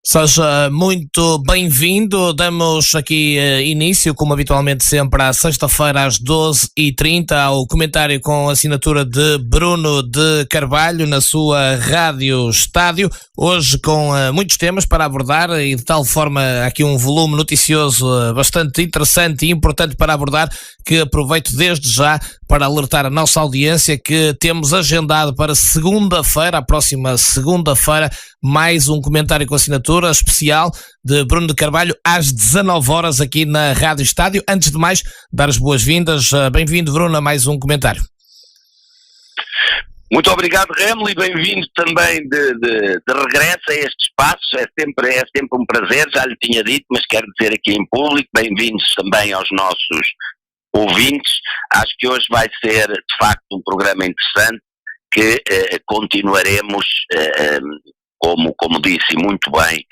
Seja muito bem-vindo. Damos aqui início, como habitualmente sempre, à sexta-feira às 12h30, ao comentário com assinatura de Bruno de Carvalho na sua Rádio Estádio. Hoje com muitos temas para abordar e de tal forma aqui um volume noticioso bastante interessante e importante para abordar, que aproveito desde já para alertar a nossa audiência que temos agendado para segunda-feira, a próxima segunda-feira, mais um comentário com assinatura especial de Bruno de Carvalho às 19 horas aqui na Rádio Estádio. Antes de mais, dar as boas-vindas. Bem-vindo, Bruno, a mais um comentário. Muito obrigado, Remel, e bem-vindo também de regresso a este espaço. É sempre um prazer, já lhe tinha dito, mas quero dizer aqui em público, bem-vindos também aos nossos ouvintes. Acho que hoje vai ser, de facto, um programa interessante que continuaremos, como disse muito bem,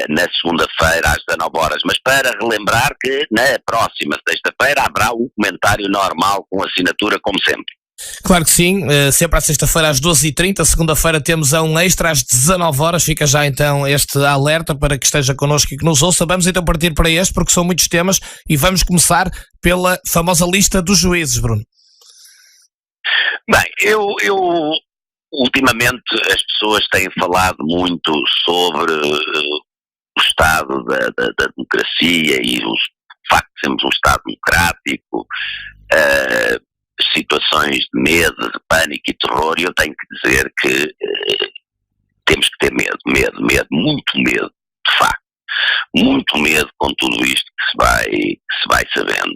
na segunda-feira às 19 horas. Mas para relembrar que na próxima sexta-feira haverá um comentário normal com assinatura, como sempre. Claro que sim, sempre à sexta-feira às 12h30, segunda-feira temos um extra às 19 horas, fica já então este alerta para que esteja connosco e que nos ouça. Vamos então partir para este, porque são muitos temas, e vamos começar pela famosa lista dos juízes, Bruno. Bem, eu ultimamente as pessoas têm falado muito sobre o estado da democracia e o facto de sermos um Estado democrático, situações de medo, de pânico e terror, e eu tenho que dizer que temos que ter medo, muito medo, de facto, muito medo com tudo isto que se vai sabendo.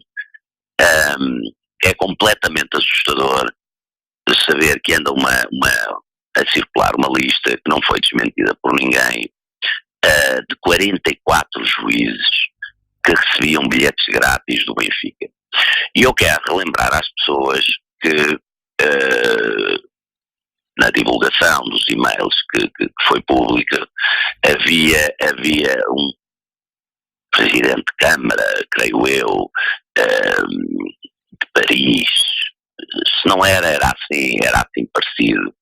É completamente assustador de saber que anda a circular uma lista que não foi desmentida por ninguém, de 44 juízes que recebiam bilhetes grátis do Benfica. E eu quero relembrar às pessoas que na divulgação dos e-mails que foi pública havia um presidente de Câmara, creio eu, de Paris, se não era assim parecido,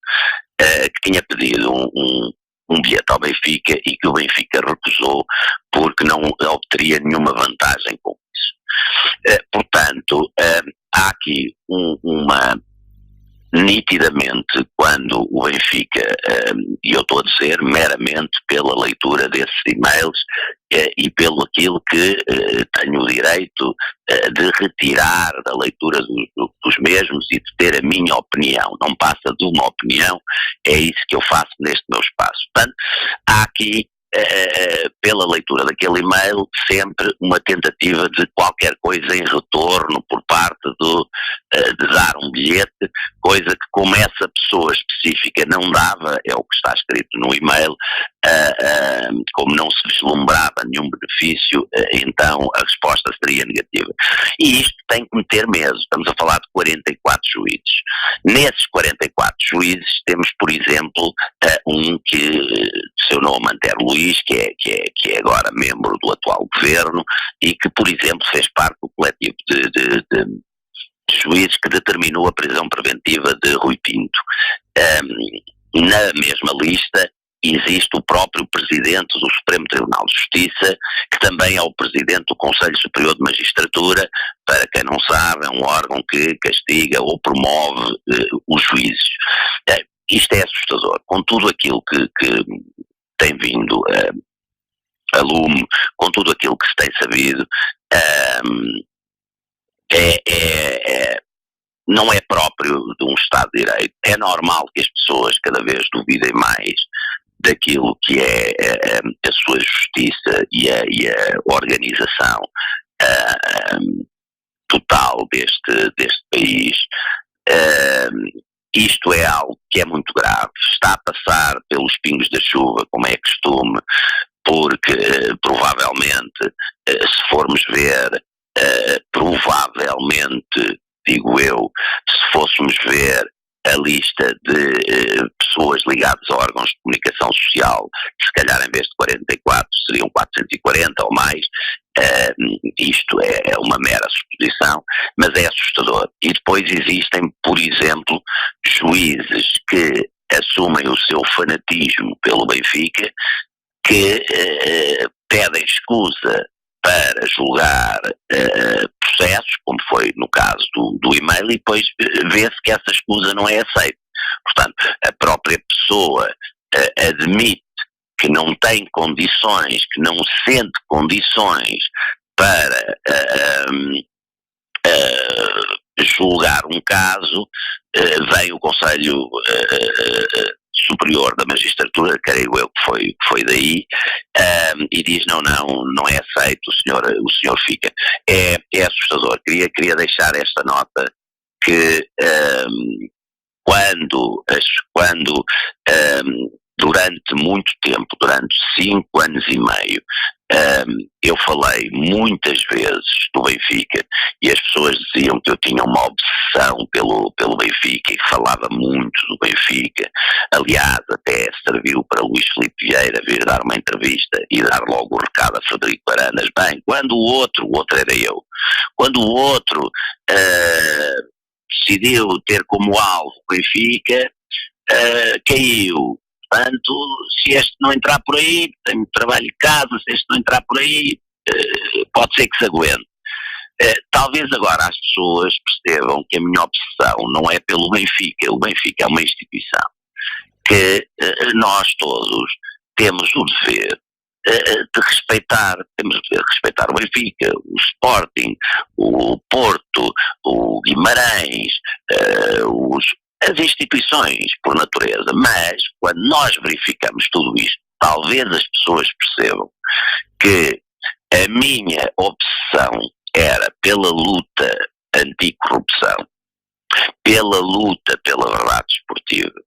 que tinha pedido um bilhete ao Benfica e que o Benfica recusou porque não obteria nenhuma vantagem com isso. Portanto, há aqui nitidamente, quando o Benfica, e eu estou a dizer meramente pela leitura desses e-mails e pelo aquilo que tenho o direito de retirar da leitura dos mesmos e de ter a minha opinião, não passa de uma opinião, é isso que eu faço neste meu espaço. Portanto, há aqui, pela leitura daquele e-mail, sempre uma tentativa de qualquer coisa em retorno por parte de dar um bilhete, coisa que, como essa pessoa específica não dava, é o que está escrito no e-mail, como não se vislumbrava nenhum benefício, então a resposta seria negativa. E isto tem que meter medo. Estamos a falar de 44 juízes. Nesses 44 juízes temos, por exemplo, um que, de seu nome, Antero Luís, que é agora membro do atual governo e que, por exemplo, fez parte do coletivo de juízes que determinou a prisão preventiva de Rui Pinto. Na mesma lista existe o próprio Presidente do Supremo Tribunal de Justiça, que também é o Presidente do Conselho Superior de Magistratura, para quem não sabe, é um órgão que castiga ou promove os juízes. Isto é assustador, com tudo aquilo que tem vindo a lume, com tudo aquilo que se tem sabido, não é próprio de um Estado de Direito. É normal que as pessoas cada vez duvidem mais daquilo que é a sua justiça e a organização total deste país. Isto é algo que é muito grave, está a passar pelos pingos da chuva, como é costume, porque provavelmente, se formos ver, provavelmente, digo eu, se fôssemos ver a lista de pessoas ligadas a órgãos de comunicação social, que se calhar em vez de 44 seriam 440 ou mais, isto é uma mera suposição, mas é assustador. E depois existem, por exemplo, juízes que assumem o seu fanatismo pelo Benfica, que pedem escusa para julgar processos, como foi no caso do e-mail, e depois vê-se que essa escusa não é aceita. Portanto, a própria pessoa admite que não tem condições, que não sente condições para julgar um caso, vem o Conselho Superior da Magistratura, creio eu que foi daí, e diz não é aceito, o senhor fica. É assustador. Queria deixar esta nota que quando durante muito tempo, durante 5 anos e meio, eu falei muitas vezes do Benfica e as pessoas diziam que eu tinha uma obsessão pelo Benfica e que falava muito do Benfica. Aliás, até serviu para Luís Filipe Vieira vir dar uma entrevista e dar logo o recado a Frederico Varandas. Bem, quando o outro era eu, quando o outro decidiu ter como alvo o Benfica, caiu. Portanto, se este não entrar por aí, tem muito trabalho de casa, se este não entrar por aí, pode ser que se aguente. Talvez agora as pessoas percebam que a minha obsessão não é pelo Benfica. O Benfica é uma instituição que nós todos temos o dever de respeitar. Temos o dever de respeitar o Benfica, o Sporting, o Porto, o Guimarães, as instituições por natureza, mas quando nós verificamos tudo isto, talvez as pessoas percebam que a minha obsessão era pela luta anticorrupção, pela luta pela verdade esportiva,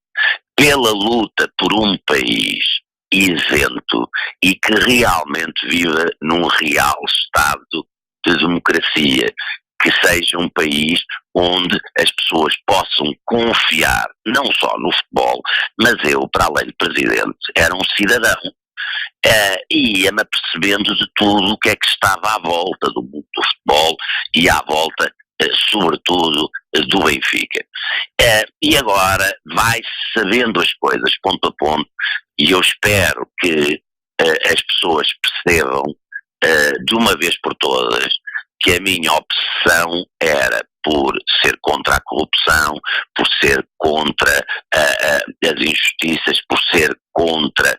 pela luta por um país isento e que realmente viva num real estado de democracia, que seja um país onde as pessoas possam confiar, não só no futebol, mas eu, para além de presidente, era um cidadão e ia-me apercebendo de tudo o que é que estava à volta do mundo do futebol e à volta, sobretudo, do Benfica. E agora vai-se sabendo as coisas ponto a ponto e eu espero que as pessoas percebam de uma vez por todas que a minha obsessão era por ser contra a corrupção, por ser contra as injustiças, por ser contra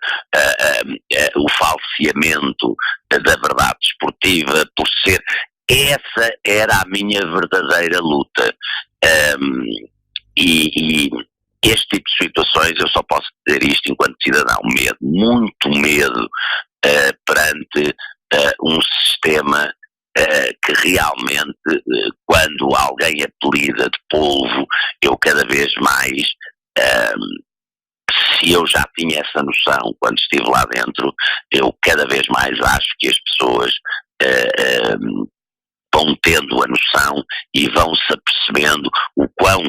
o falseamento da verdade esportiva, por ser... Essa era a minha verdadeira luta. E este tipo de situações, eu só posso dizer isto enquanto cidadão, medo, muito medo perante um sistema que realmente, quando alguém apelida de polvo, eu cada vez mais, se eu já tinha essa noção quando estive lá dentro, eu cada vez mais acho que as pessoas vão tendo a noção e vão-se apercebendo o quão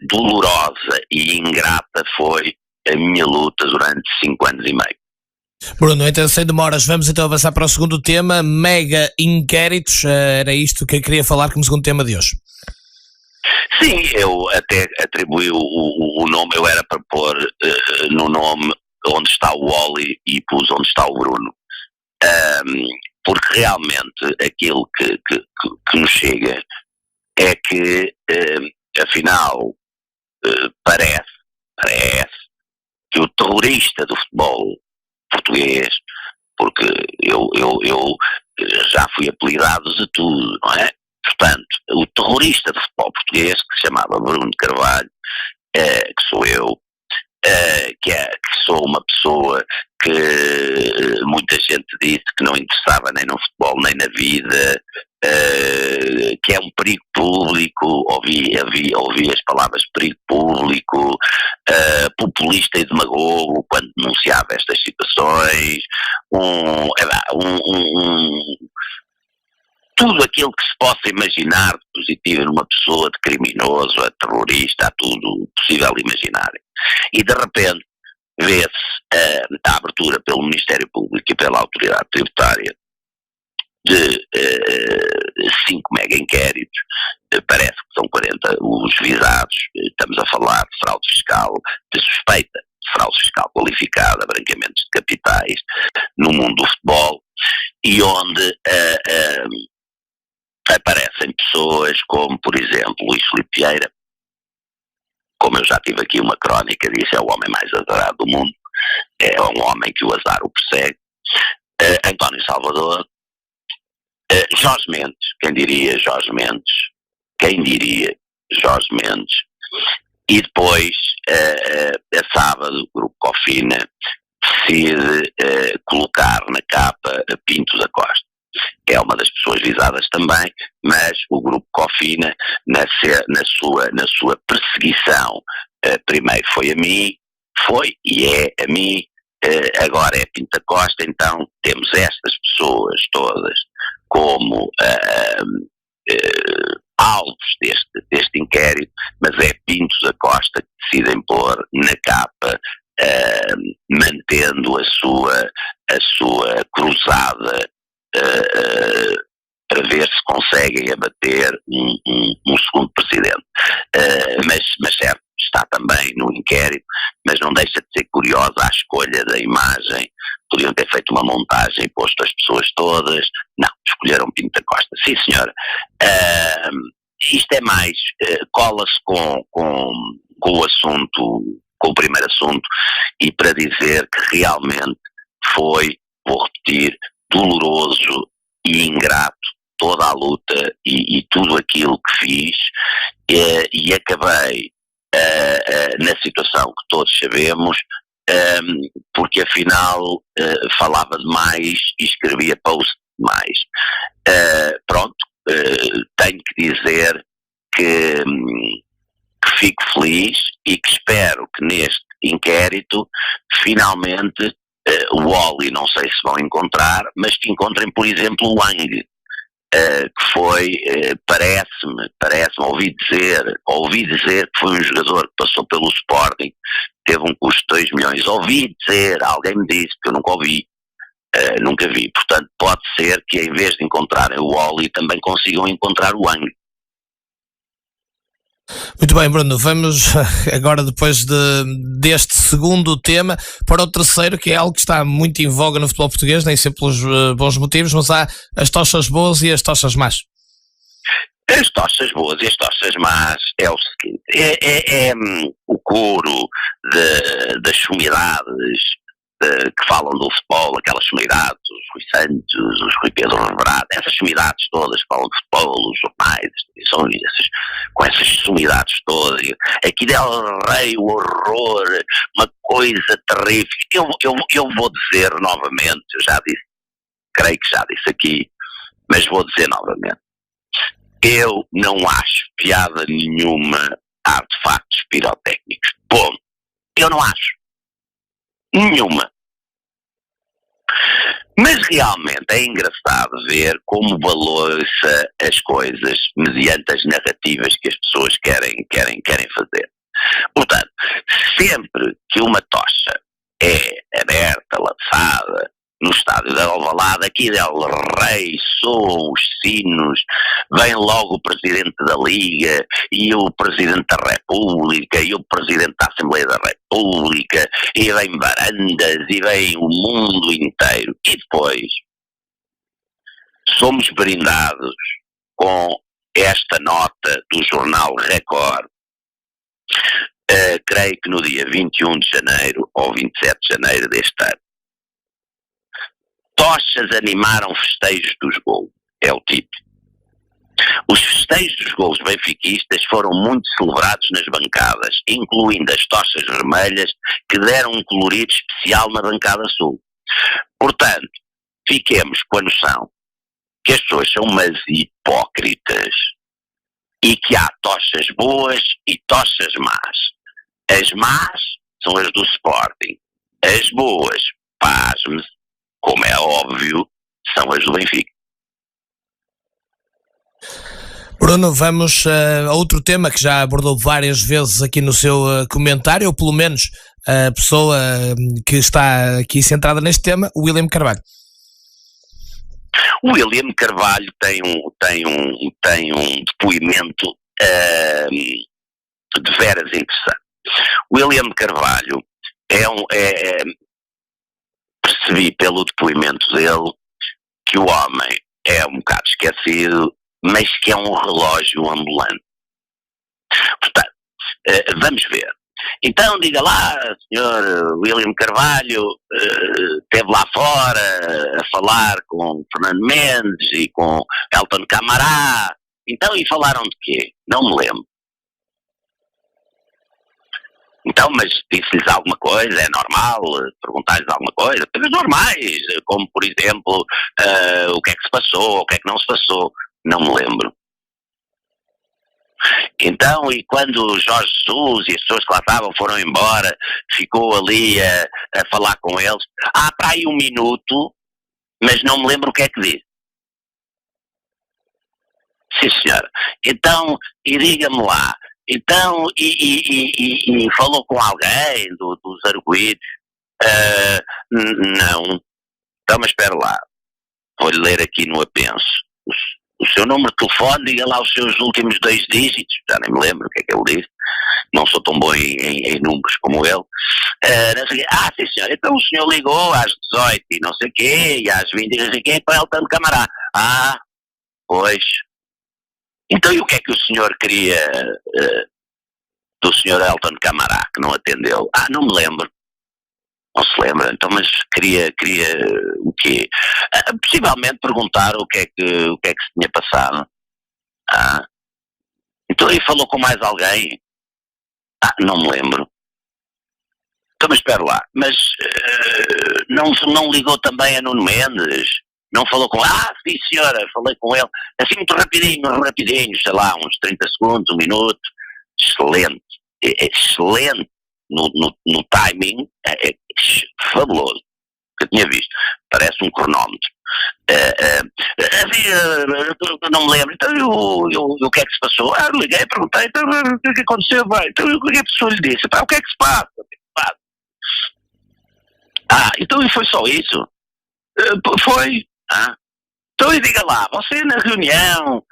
dolorosa e ingrata foi a minha luta durante 5 anos e meio. Bruno, então sem demoras, vamos então avançar para o segundo tema, mega inquéritos. Era isto que eu queria falar como segundo tema de hoje. Sim, eu até atribuí o nome, eu era para pôr no nome onde está o Oli e pus onde está o Bruno, porque realmente aquilo que nos chega é que afinal parece que o terrorista do futebol português, porque eu já fui apelidado de tudo, não é? Portanto, o terrorista do futebol português, que se chamava Bruno Carvalho, que sou eu, que sou uma pessoa que muita gente disse que não interessava nem no futebol nem na vida, que é um perigo público, ouvi as palavras perigo público, populista e demagogo quando denunciava estas situações, tudo aquilo que se possa imaginar de positivo numa pessoa, de criminoso, a terrorista, há tudo possível imaginar. E de repente vê-se a abertura pelo Ministério Público e pela Autoridade Tributária de 5 mega inquéritos, parece que são 40 os visados, estamos a falar de fraude fiscal, de suspeita de fraude fiscal qualificada, branqueamentos de capitais no mundo do futebol, e onde aparecem pessoas como, por exemplo, Luís Filipe Vieira, como eu já tive aqui uma crónica, disse, é o homem mais adorado do mundo, é um homem que o azar o persegue, António Salvador, Jorge Mendes, quem diria Jorge Mendes, e depois, a sábado, o Grupo Cofina decide colocar na capa Pinto da Costa. É uma das pessoas visadas também, mas o Grupo Cofina, na sua perseguição, primeiro foi a mim, foi e é a mim, agora é Pinto da Costa, então temos estas pessoas todas como alvos deste inquérito, mas é Pinto da Costa que decidem pôr na capa, mantendo a sua cruzada para ver se conseguem abater um segundo presidente. Mas certo, está também no inquérito, mas não deixa de ser curiosa a escolha da imagem. Podiam ter feito uma montagem e posto as pessoas todas. Não, escolheram Pinto da Costa. Sim, senhora. Isto é mais, cola-se com o assunto, com o primeiro assunto, e para dizer que realmente foi, vou repetir, doloroso e ingrato toda a luta e tudo aquilo que fiz, e acabei na situação que todos sabemos, porque afinal falava demais e escrevia post demais. Pronto, tenho que dizer que fico feliz e que espero que neste inquérito finalmente o Wally, não sei se vão encontrar, mas que encontrem, por exemplo, o Wang, que foi, parece-me, ouvi dizer que foi um jogador que passou pelo Sporting, teve um custo de 2 milhões, ouvi dizer, alguém me disse, que eu nunca ouvi, nunca vi, portanto pode ser que em vez de encontrarem o Wally também consigam encontrar o Wang. Muito bem, Bruno, vamos agora, depois deste segundo tema, para o terceiro, que é algo que está muito em voga no futebol português, nem sempre pelos bons motivos, mas há as tochas boas e as tochas más. As tochas boas e as tochas más é o seguinte, é o coro das sumidades que falam do futebol, aquelas sumidades, os Rui Santos, os Rui Pedro Reverado, essas sumidades todas que falam de futebol, os jornais, as televisões, com essas sumidades todas, aqui Del Rey, o horror, uma coisa terrível, eu vou dizer novamente, eu já disse, creio que já disse aqui, mas vou dizer novamente, eu não acho piada nenhuma a artefactos pirotécnicos, bom, eu não acho. Nenhuma. Mas realmente é engraçado ver como valoriza as coisas mediante as narrativas que as pessoas querem fazer. Portanto, sempre que uma tocha é aberta, lançada no estádio da Alvalade, aqui Del Rey, soam os sinos, vem logo o Presidente da Liga e o Presidente da República e o Presidente da Assembleia da República e vem Varandas e vem o mundo inteiro, e depois somos brindados com esta nota do jornal Record, creio que no dia 21 de janeiro ou 27 de janeiro deste ano. Tochas animaram festejos dos gols, é o título. Os festejos dos gols benfiquistas foram muito celebrados nas bancadas, incluindo as tochas vermelhas, que deram um colorido especial na bancada sul. Portanto, fiquemos com a noção que as pessoas são umas hipócritas e que há tochas boas e tochas más. As más são as do Sporting, as boas, pasme-se, como é óbvio, são as do Benfica. Bruno, vamos a outro tema que já abordou várias vezes aqui no seu comentário, ou pelo menos a pessoa que está aqui centrada neste tema, o William Carvalho. O William Carvalho tem um depoimento de veras interessante. William Carvalho percebi pelo depoimento dele que o homem é um bocado esquecido, mas que é um relógio ambulante. Portanto, vamos ver. Então diga lá, Sr. William Carvalho esteve lá fora a falar com Fernando Mendes e com Elton Camará. Então, e falaram de quê? Não me lembro. Então, mas disse-lhes alguma coisa? É normal perguntar-lhes alguma coisa? Coisas normais, como por exemplo, o que é que se passou, o que é que não se passou. Não me lembro. Então, e quando o Jorge Jesus e as pessoas que lá estavam foram embora, ficou ali a falar com eles. Há para aí um minuto, mas não me lembro o que é que disse. Sim, senhora. Então, e diga-me lá, então, e falou com alguém dos arguidos? Não. Então, mas espera lá. Vou-lhe ler aqui no apenso. O seu número de telefone, diga lá os seus últimos 2 dígitos. Já nem me lembro o que é que ele disse. Não sou tão bom em números como ele. Sim, senhor. Então o senhor ligou às 18 e não sei o quê, e às 20 e não sei o quê, para Elton Camará. Pois. Então e o que é que o senhor queria do senhor Elton Camará, que não atendeu? Não me lembro. Não se lembra, então, mas queria o quê? Possivelmente perguntar o que é que se tinha passado. Então aí falou com mais alguém? Não me lembro. Então, mas espera lá, mas não ligou também a Nuno Mendes? Não falou com sim senhora, falei com ele, assim muito rapidinho, sei lá, uns 30 segundos, 1 minuto. Excelente, excelente no timing, fabuloso, que eu tinha visto, parece um cronómetro. Não me lembro, então o que é que se passou? Liguei, perguntei, então o que é que aconteceu? Então o que é que a pessoa lhe disse? O que é que se passa? Então e foi só isso? Foi? Então e diga lá, você na reunião,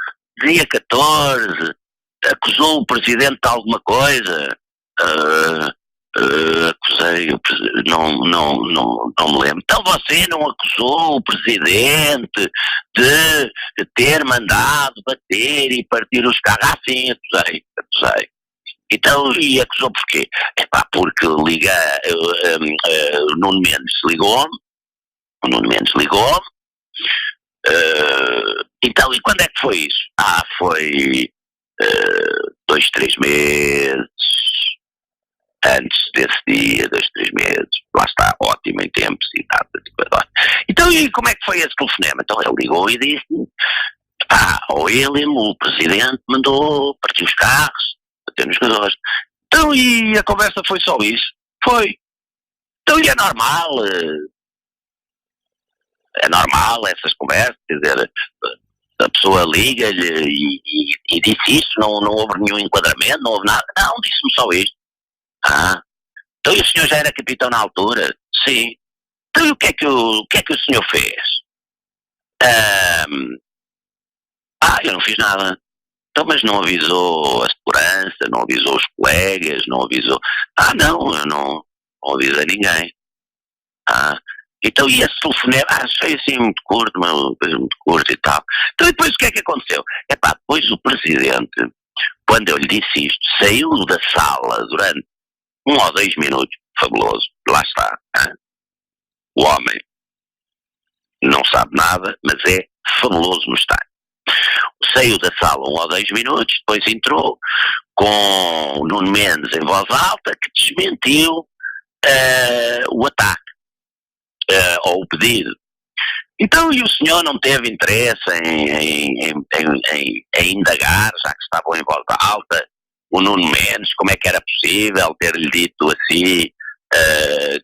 dia 14, acusou o Presidente de alguma coisa? Acusei o Presidente, não me lembro. Então você não acusou o Presidente de ter mandado bater e partir os carros? Sim, acusei. Então, e acusou porquê? Porque o Nuno Mendes ligou-me, então, e quando é que foi isso? Foi 2, 3 meses antes desse dia, 2, 3 meses, lá está, ótimo em tempos e datas. Então, e como é que foi esse telefonema? Então ele ligou e disse-me, William, o Presidente mandou partir os carros, bater nos jogadores. Então, e a conversa foi só isso? Foi. Então, e é normal essas conversas, quer dizer, a pessoa liga-lhe e disse isso, não houve nenhum enquadramento, não houve nada. Não, disse-me só isto. Então e o senhor já era capitão na altura? Sim. Então e o que é que o senhor fez? Eu não fiz nada. Então, mas não avisou a segurança, não avisou os colegas, não avisou... não, eu não avisei ninguém. Então, e esse telefonema, foi assim muito curto, mas coisa muito curto e tal. Então, depois o que é que aconteceu? Depois o Presidente, quando eu lhe disse isto, saiu da sala durante 1 ou 2 minutos, fabuloso, lá está. O homem não sabe nada, mas é fabuloso no estádio. Saiu da sala 1 ou 2 minutos, depois entrou com o Nuno Mendes em voz alta, que desmentiu o ataque. Ou o pedido. Então, e o senhor não teve interesse em indagar, já que estavam em voz alta, o Nuno Mendes, como é que era possível ter-lhe dito assim,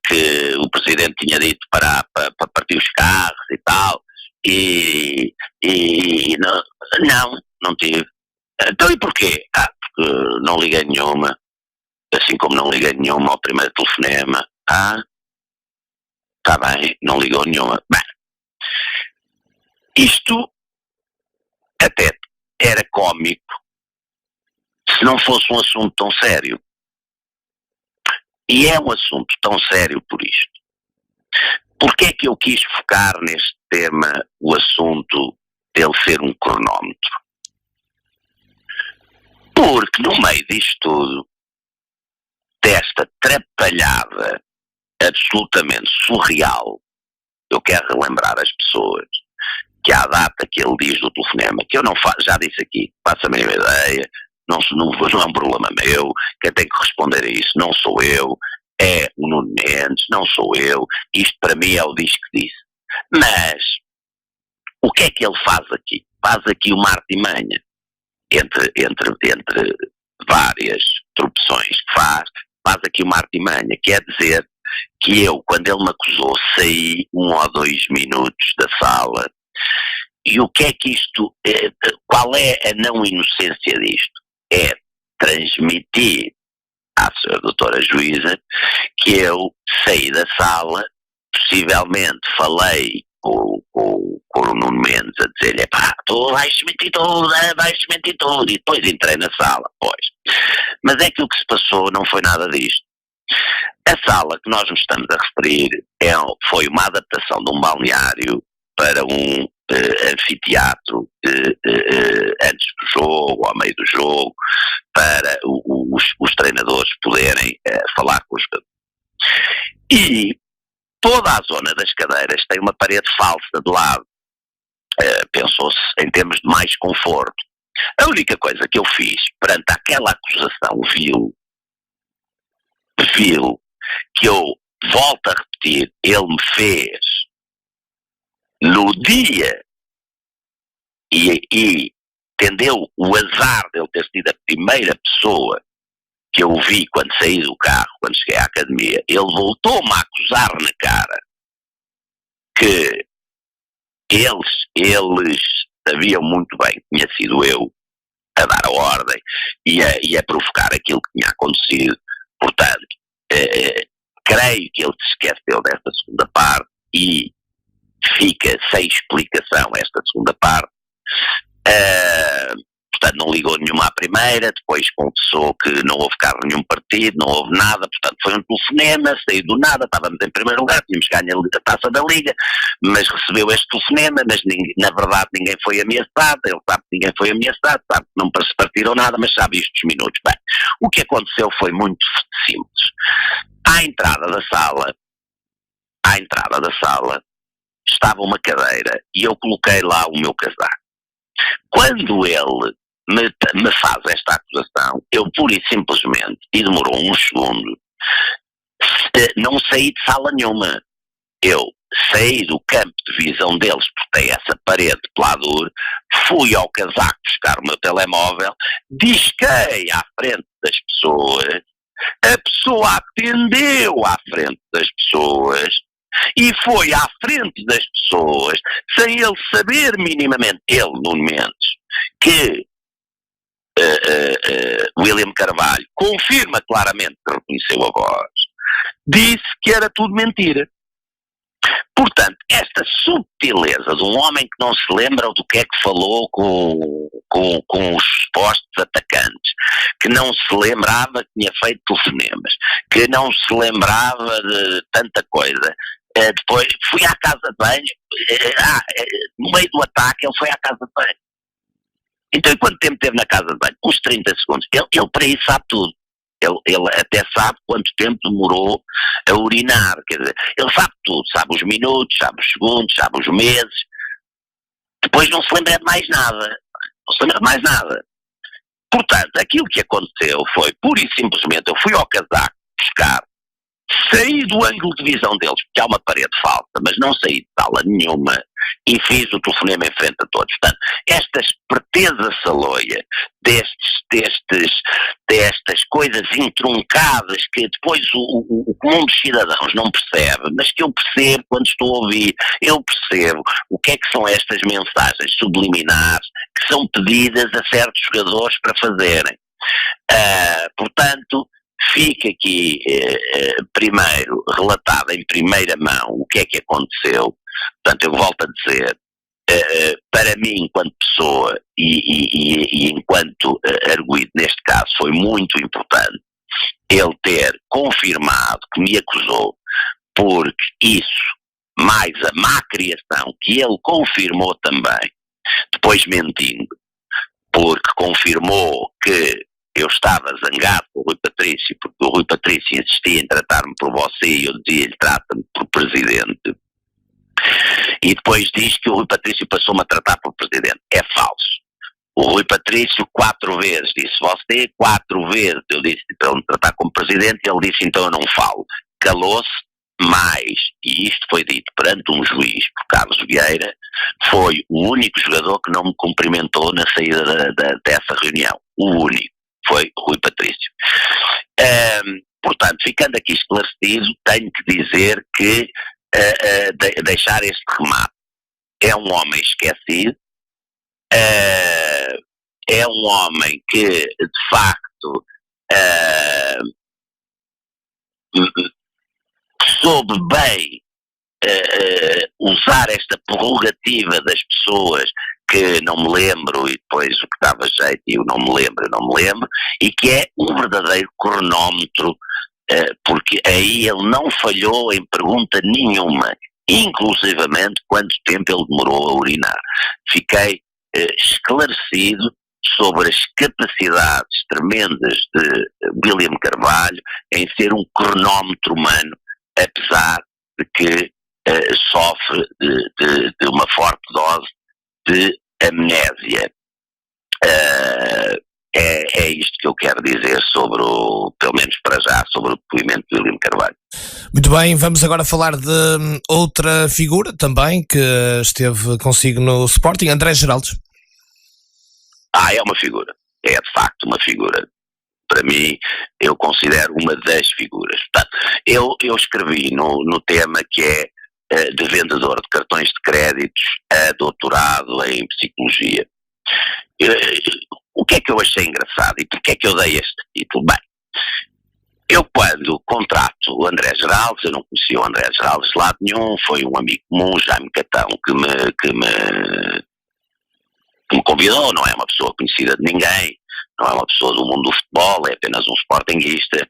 que o Presidente tinha dito para partir os carros e tal, e não tive. Então, e porquê? Porque não liguei nenhuma, assim como não liguei nenhuma ao primeiro telefonema. Está bem, não ligou nenhuma. Bem, isto até era cómico se não fosse um assunto tão sério. E é um assunto tão sério por isto. Porquê é que eu quis focar neste tema o assunto dele ser um cronómetro? Porque no meio disto tudo, desta trapalhada absolutamente surreal, eu quero relembrar as pessoas que à data que ele diz do telefonema, que eu não faço, já disse aqui, faço a mínima ideia, não é um problema meu, quem tem que responder a isso não sou eu, é o Nuno Mendes, não sou eu, isto para mim é o disco que disse. Mas, o que é que ele faz aqui? Faz aqui uma artimanha, entre várias tropeções que faz aqui uma artimanha, que é dizer que eu, quando ele me acusou, saí 1 ou 2 minutos da sala. E o que é que isto, qual é a não inocência disto? É transmitir à senhora doutora juíza que eu saí da sala, possivelmente falei com o Nuno Mendes a dizer-lhe, pá, tu vais-te mentir tudo, e depois entrei na sala, pois. Mas é que o que se passou não foi nada disto. A sala que nós nos estamos a referir foi uma adaptação de um balneário para um anfiteatro antes do jogo, ao meio do jogo, para os treinadores poderem falar com os jogadores. E toda a zona das cadeiras tem uma parede falsa de lado. Pensou-se em termos de mais conforto. A única coisa que eu fiz perante aquela acusação vil, que eu volto a repetir, ele me fez no dia e entendeu o azar de ele ter sido a primeira pessoa que eu vi quando saí do carro, quando cheguei à academia. Ele voltou-me a acusar na cara que eles sabiam muito bem que tinha sido eu a dar a ordem e a provocar aquilo que tinha acontecido. Portanto, creio que ele se esqueceu desta segunda parte e fica sem explicação esta segunda parte. Portanto, não ligou nenhuma à primeira, depois confessou que não houve carro nenhum partido, não houve nada, portanto foi um telefonema, saiu do nada, estávamos em primeiro lugar, tínhamos ganho a taça da Liga, mas recebeu este telefonema, mas na verdade ninguém foi ameaçado, ele sabe que ninguém foi ameaçado, sabe que não se partiram nada, mas sabe estes minutos. Bem, o que aconteceu foi muito simples. À entrada da sala, estava uma cadeira e eu coloquei lá o meu casaco. Quando ele me faz esta acusação, eu pura e simplesmente, e demorou uns segundos, não saí de sala nenhuma. Eu saí do campo de visão deles, porque tem essa parede de pladur, fui ao casaco buscar o meu telemóvel, disquei à frente das pessoas, a pessoa atendeu à frente das pessoas, e foi à frente das pessoas, sem ele saber minimamente, ele, Nuno Mendes, que William Carvalho confirma claramente que reconheceu a voz, disse que era tudo mentira. Portanto, esta subtileza de um homem que não se lembra do que é que falou com os supostos atacantes, que não se lembrava que tinha feito telefonemas, que não se lembrava de tanta coisa. Depois fui à casa de banho, no meio do ataque ele foi à casa de banho. Então, e quanto tempo teve na casa de banho? Uns 30 segundos. Ele para isso sabe tudo. Ele até sabe quanto tempo demorou a urinar. Quer dizer, ele sabe tudo. Sabe os minutos, sabe os segundos, sabe os meses. Depois não se lembra de mais nada. Não se lembra de mais nada. Portanto, aquilo que aconteceu foi, pura e simplesmente, eu fui ao casaco buscar, saí do ângulo de visão deles, porque há uma parede falsa, mas não saí de sala nenhuma e fiz o telefonema em frente a todos. Portanto, esta esperteza saloia destas coisas entruncadas que depois o comum dos cidadãos não percebe, mas que eu percebo quando estou a ouvir, eu percebo o que é que são estas mensagens subliminares que são pedidas a certos jogadores para fazerem. Portanto, fica aqui primeiro relatado em primeira mão o que é que aconteceu. Portanto, eu volto a dizer, para mim enquanto pessoa e enquanto arguido neste caso foi muito importante ele ter confirmado que me acusou, porque isso, mais a má criação, que ele confirmou também, depois mentindo, porque confirmou que eu estava zangado com o Rui Patrício, porque o Rui Patrício insistia em tratar-me por você e eu dizia-lhe, trata-me por presidente. E depois diz que o Rui Patrício passou-me a tratar por presidente. É falso. O Rui Patrício 4 vezes disse você, 4 vezes eu disse para ele me tratar como presidente, e ele disse então eu não falo. Calou-se mais, e isto foi dito perante um juiz, por Carlos Vieira, foi o único jogador que não me cumprimentou na saída dessa reunião. O único. Foi o Rui Patrício. Portanto, ficando aqui esclarecido, tenho que dizer que deixar este remate. É um homem esquecido, é um homem que, de facto, soube bem usar esta prerrogativa das pessoas que não me lembro, e depois o que dava jeito e eu não me lembro, e que é um verdadeiro cronómetro, porque aí ele não falhou em pergunta nenhuma, inclusivamente quanto tempo ele demorou a urinar. Fiquei esclarecido sobre as capacidades tremendas de William Carvalho em ser um cronómetro humano, apesar de que sofre de uma forte dose de amnésia. É isto que eu quero dizer sobre pelo menos para já, sobre o depoimento de William Carvalho. Muito bem, vamos agora falar de outra figura também que esteve consigo no Sporting, André Geraldo. É uma figura, é de facto uma figura. Para mim, eu considero uma das figuras. Portanto, eu escrevi no tema que é de vendedor de cartões de créditos a doutorado em psicologia. O que é que eu achei engraçado e porque é que eu dei este título? Bem, eu quando contrato o André Geraldo, eu não conhecia o André Geraldo de lado nenhum, foi um amigo comum, Jaime Catão, que me convidou, não é uma pessoa conhecida de ninguém, não é uma pessoa do mundo do futebol, é apenas um sportinguista.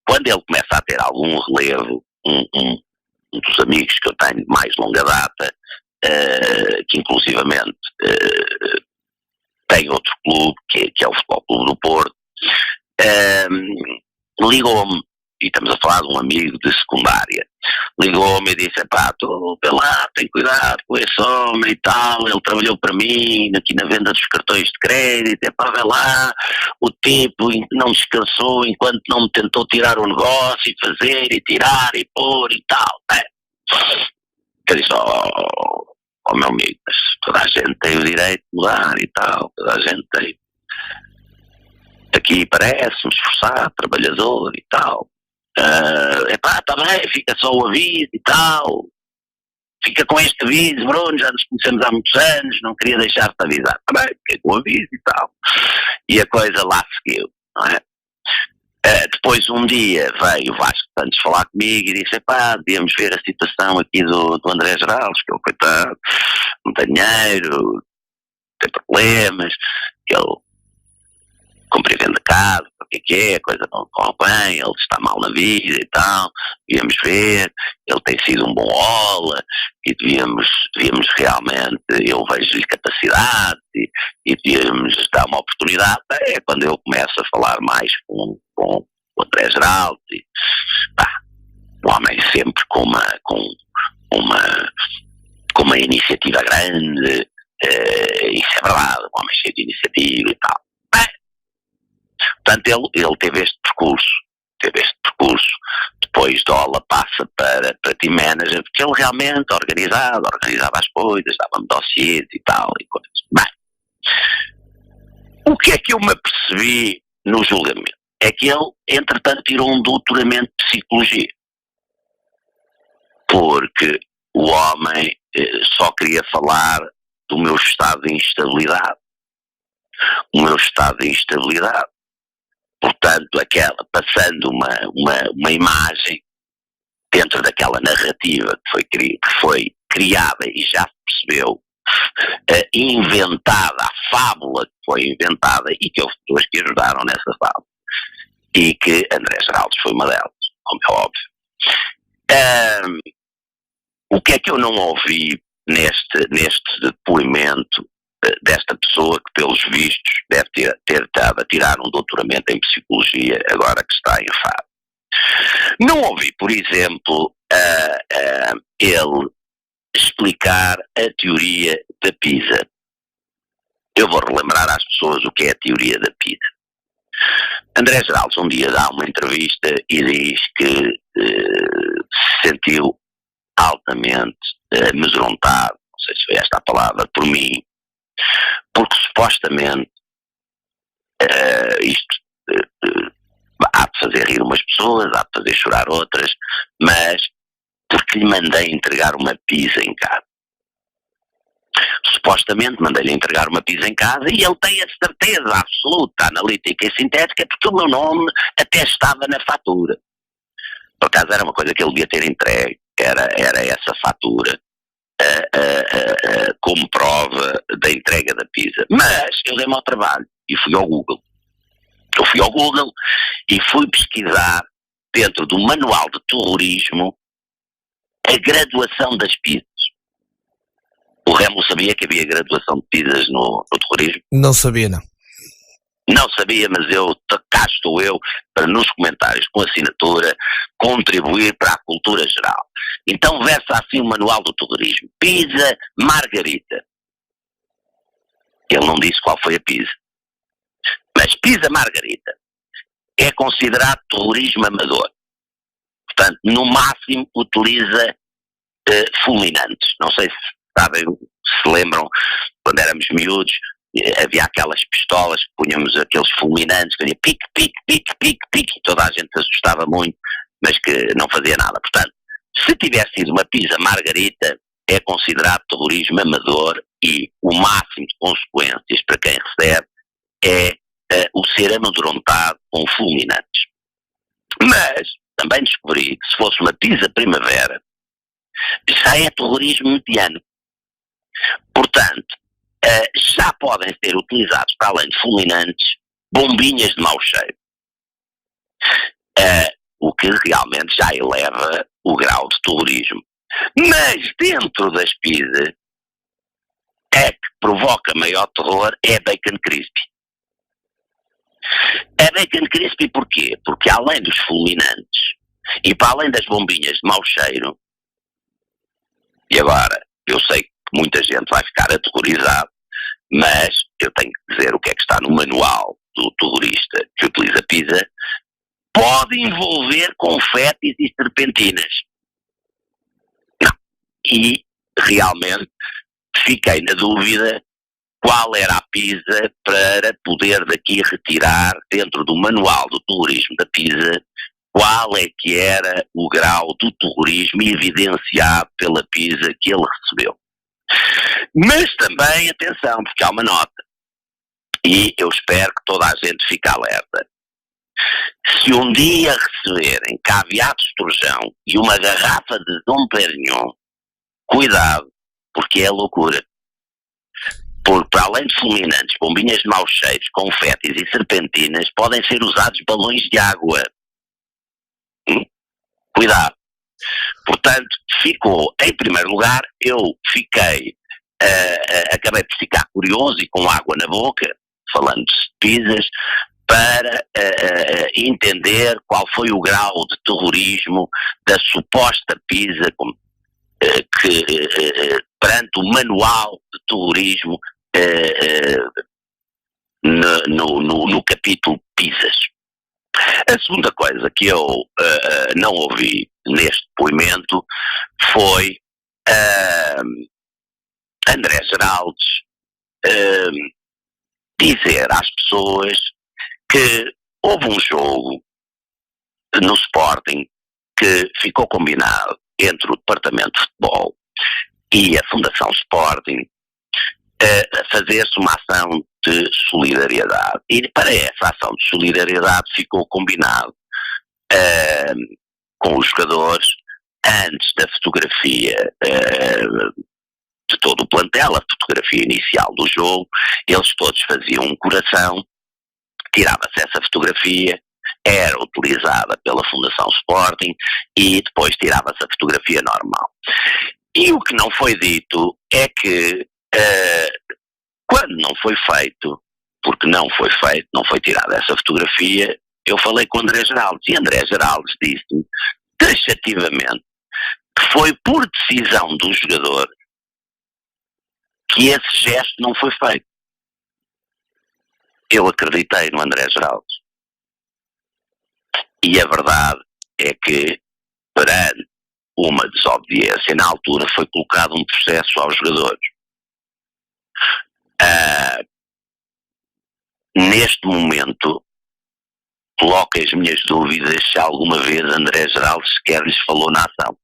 Quando ele começa a ter algum relevo, um dos amigos que eu tenho de mais longa data, que inclusivamente tem outro clube, que é o Futebol Clube do Porto, ligou-me, e estamos a falar de um amigo de secundária, ligou-me e disse, tu vê lá, tem cuidado com esse homem e tal, ele trabalhou para mim aqui na venda dos cartões de crédito, vê lá, o tipo não descansou enquanto não me tentou tirar o negócio e fazer e tirar e pôr e tal. Eu disse, meu amigo, mas toda a gente tem o direito de mudar e tal, toda a gente tem. Aqui parece um esforçado, trabalhador e tal. Está bem, fica só o aviso e tal. Fica com este aviso, Bruno, já nos conhecemos há muitos anos, não queria deixar-te avisar. Está bem, fiquei com o aviso e tal. E a coisa lá seguiu, não é? Depois um dia veio o Vasco Santos falar comigo e disse, devíamos ver a situação aqui do André Geraldo, que ele, coitado, não tem dinheiro, tem problemas, que ele compra e vende casa, o que é, a coisa não corre bem, ele está mal na vida e tal, devíamos ver, ele tem sido um bom ola, e devíamos realmente, eu vejo-lhe capacidade, e devíamos dar uma oportunidade. É quando eu começo a falar mais com o André Geraldo, o homem sempre com uma iniciativa grande, isso é verdade, um homem cheio de iniciativa e tal. Portanto, ele teve este percurso, depois Dola passa para team manager, porque ele realmente organizava as coisas, dava-me dossiês e tal, e coisas. Bem, o que é que eu me apercebi no julgamento? É que ele, entretanto, tirou um doutoramento de psicologia, porque o homem só queria falar do meu estado de instabilidade. O meu estado de instabilidade. Portanto, passando uma imagem dentro daquela narrativa que foi criada e já se percebeu, inventada, a fábula que foi inventada e que houve pessoas que ajudaram nessa fábula. e que André Geraldes foi uma delas, como é óbvio. O que é que eu não ouvi neste depoimento desta pessoa que, pelos vistos, deve ter estado a tirar um doutoramento em psicologia, agora que está em Faro? Não ouvi, por exemplo, ele explicar a teoria da PISA. Eu vou relembrar às pessoas o que é a teoria da PISA. André Geraldes um dia dá uma entrevista e diz que se sentiu altamente amedrontado, não sei se foi esta a palavra, por mim, porque supostamente isto há de fazer rir umas pessoas, há de fazer chorar outras, mas porque lhe mandei entregar uma pizza em casa. Supostamente mandei-lhe entregar uma pizza em casa e ele tem a certeza absoluta, analítica e sintética, porque o meu nome até estava na fatura. Por acaso era uma coisa que ele devia ter entregue, era essa fatura como prova da entrega da pizza. Mas eu dei-me ao trabalho e fui ao Google. Eu fui ao Google e fui pesquisar dentro do manual de terrorismo a graduação das pizzas. O Remo sabia que havia graduação de pizzas no terrorismo? Não sabia, não. Não sabia, mas cá estou eu para nos comentários com assinatura contribuir para a cultura geral. Então versa assim o manual do terrorismo. Pizza Margarita. Ele não disse qual foi a pizza. Mas pizza Margarita é considerado terrorismo amador. Portanto, no máximo utiliza fulminantes. Não sei se sabem, se lembram, quando éramos miúdos, havia aquelas pistolas que punhamos aqueles fulminantes, que dizia pique, pique, pique, pique, pique, e toda a gente se assustava muito, mas que não fazia nada. Portanto, se tivesse sido uma pizza Margarita, é considerado terrorismo amador e o máximo de consequências para quem recebe é o ser amedrontado com fulminantes. Mas também descobri que se fosse uma pizza Primavera, já é terrorismo mediano. Portanto, já podem ser utilizados, para além de fulminantes, bombinhas de mau cheiro. O que realmente já eleva o grau de terrorismo. Mas dentro das pizzas, a que provoca maior terror é a Bacon Crispy. A Bacon Crispy porquê? Porque além dos fulminantes e para além das bombinhas de mau cheiro, e agora eu sei que muita gente vai ficar aterrorizado, mas eu tenho que dizer o que é que está no manual do terrorista que utiliza pizza, pode envolver confetes e serpentinas. Não. E realmente fiquei na dúvida qual era a pizza para poder daqui retirar, dentro do manual do terrorismo da pizza, qual é que era o grau do terrorismo evidenciado pela pizza que ele recebeu. Mas também, atenção, porque há uma nota, e eu espero que toda a gente fique alerta. Se um dia receberem caviar de esturjão e uma garrafa de Dom Perignon, cuidado, porque é loucura. Porque para além de fulminantes, bombinhas de maus cheiros, confetes e serpentinas, podem ser usados balões de água. Cuidado. Portanto, ficou, em primeiro lugar, eu fiquei, acabei por ficar curioso e com água na boca, falando de pizzas, para entender qual foi o grau de terrorismo da suposta pizza que perante o manual de terrorismo no capítulo pizzas. A segunda coisa que eu não ouvi neste depoimento foi André Geraldes dizer às pessoas que houve um jogo no Sporting que ficou combinado entre o Departamento de Futebol e a Fundação Sporting a fazer-se uma ação de solidariedade. E para essa ação de solidariedade ficou combinado com os jogadores, antes da fotografia de todo o plantel, a fotografia inicial do jogo, eles todos faziam um coração, tirava-se essa fotografia era utilizada pela Fundação Sporting e depois tirava-se a fotografia normal. E o que não foi dito é que quando não foi feito, porque não foi feito, não foi tirada essa fotografia, eu falei com o André Geraldes e André Geraldes disse-me taxativamente que foi por decisão do jogador que esse gesto não foi feito. Eu acreditei no André Geraldes. E a verdade é que, perante uma desobediência, na altura foi colocado um processo aos jogadores. Neste momento, coloco as minhas dúvidas se alguma vez André Geraldes sequer lhes falou na ação.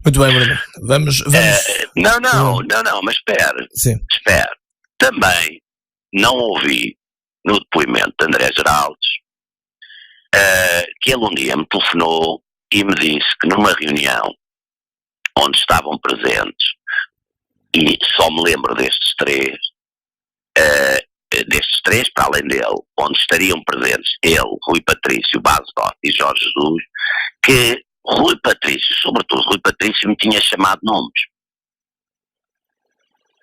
Muito bem, Bruno. Vamos... Não, mas espera. Sim. Espera. Também não ouvi no depoimento de André Geraldes que ele um dia me telefonou e me disse que numa reunião onde estavam presentes, e só me lembro destes três, para além dele, onde estariam presentes ele, Rui Patrício, Bas Dost e Jorge Jesus, que Rui Patrício, sobretudo Rui Patrício, me tinha chamado nomes.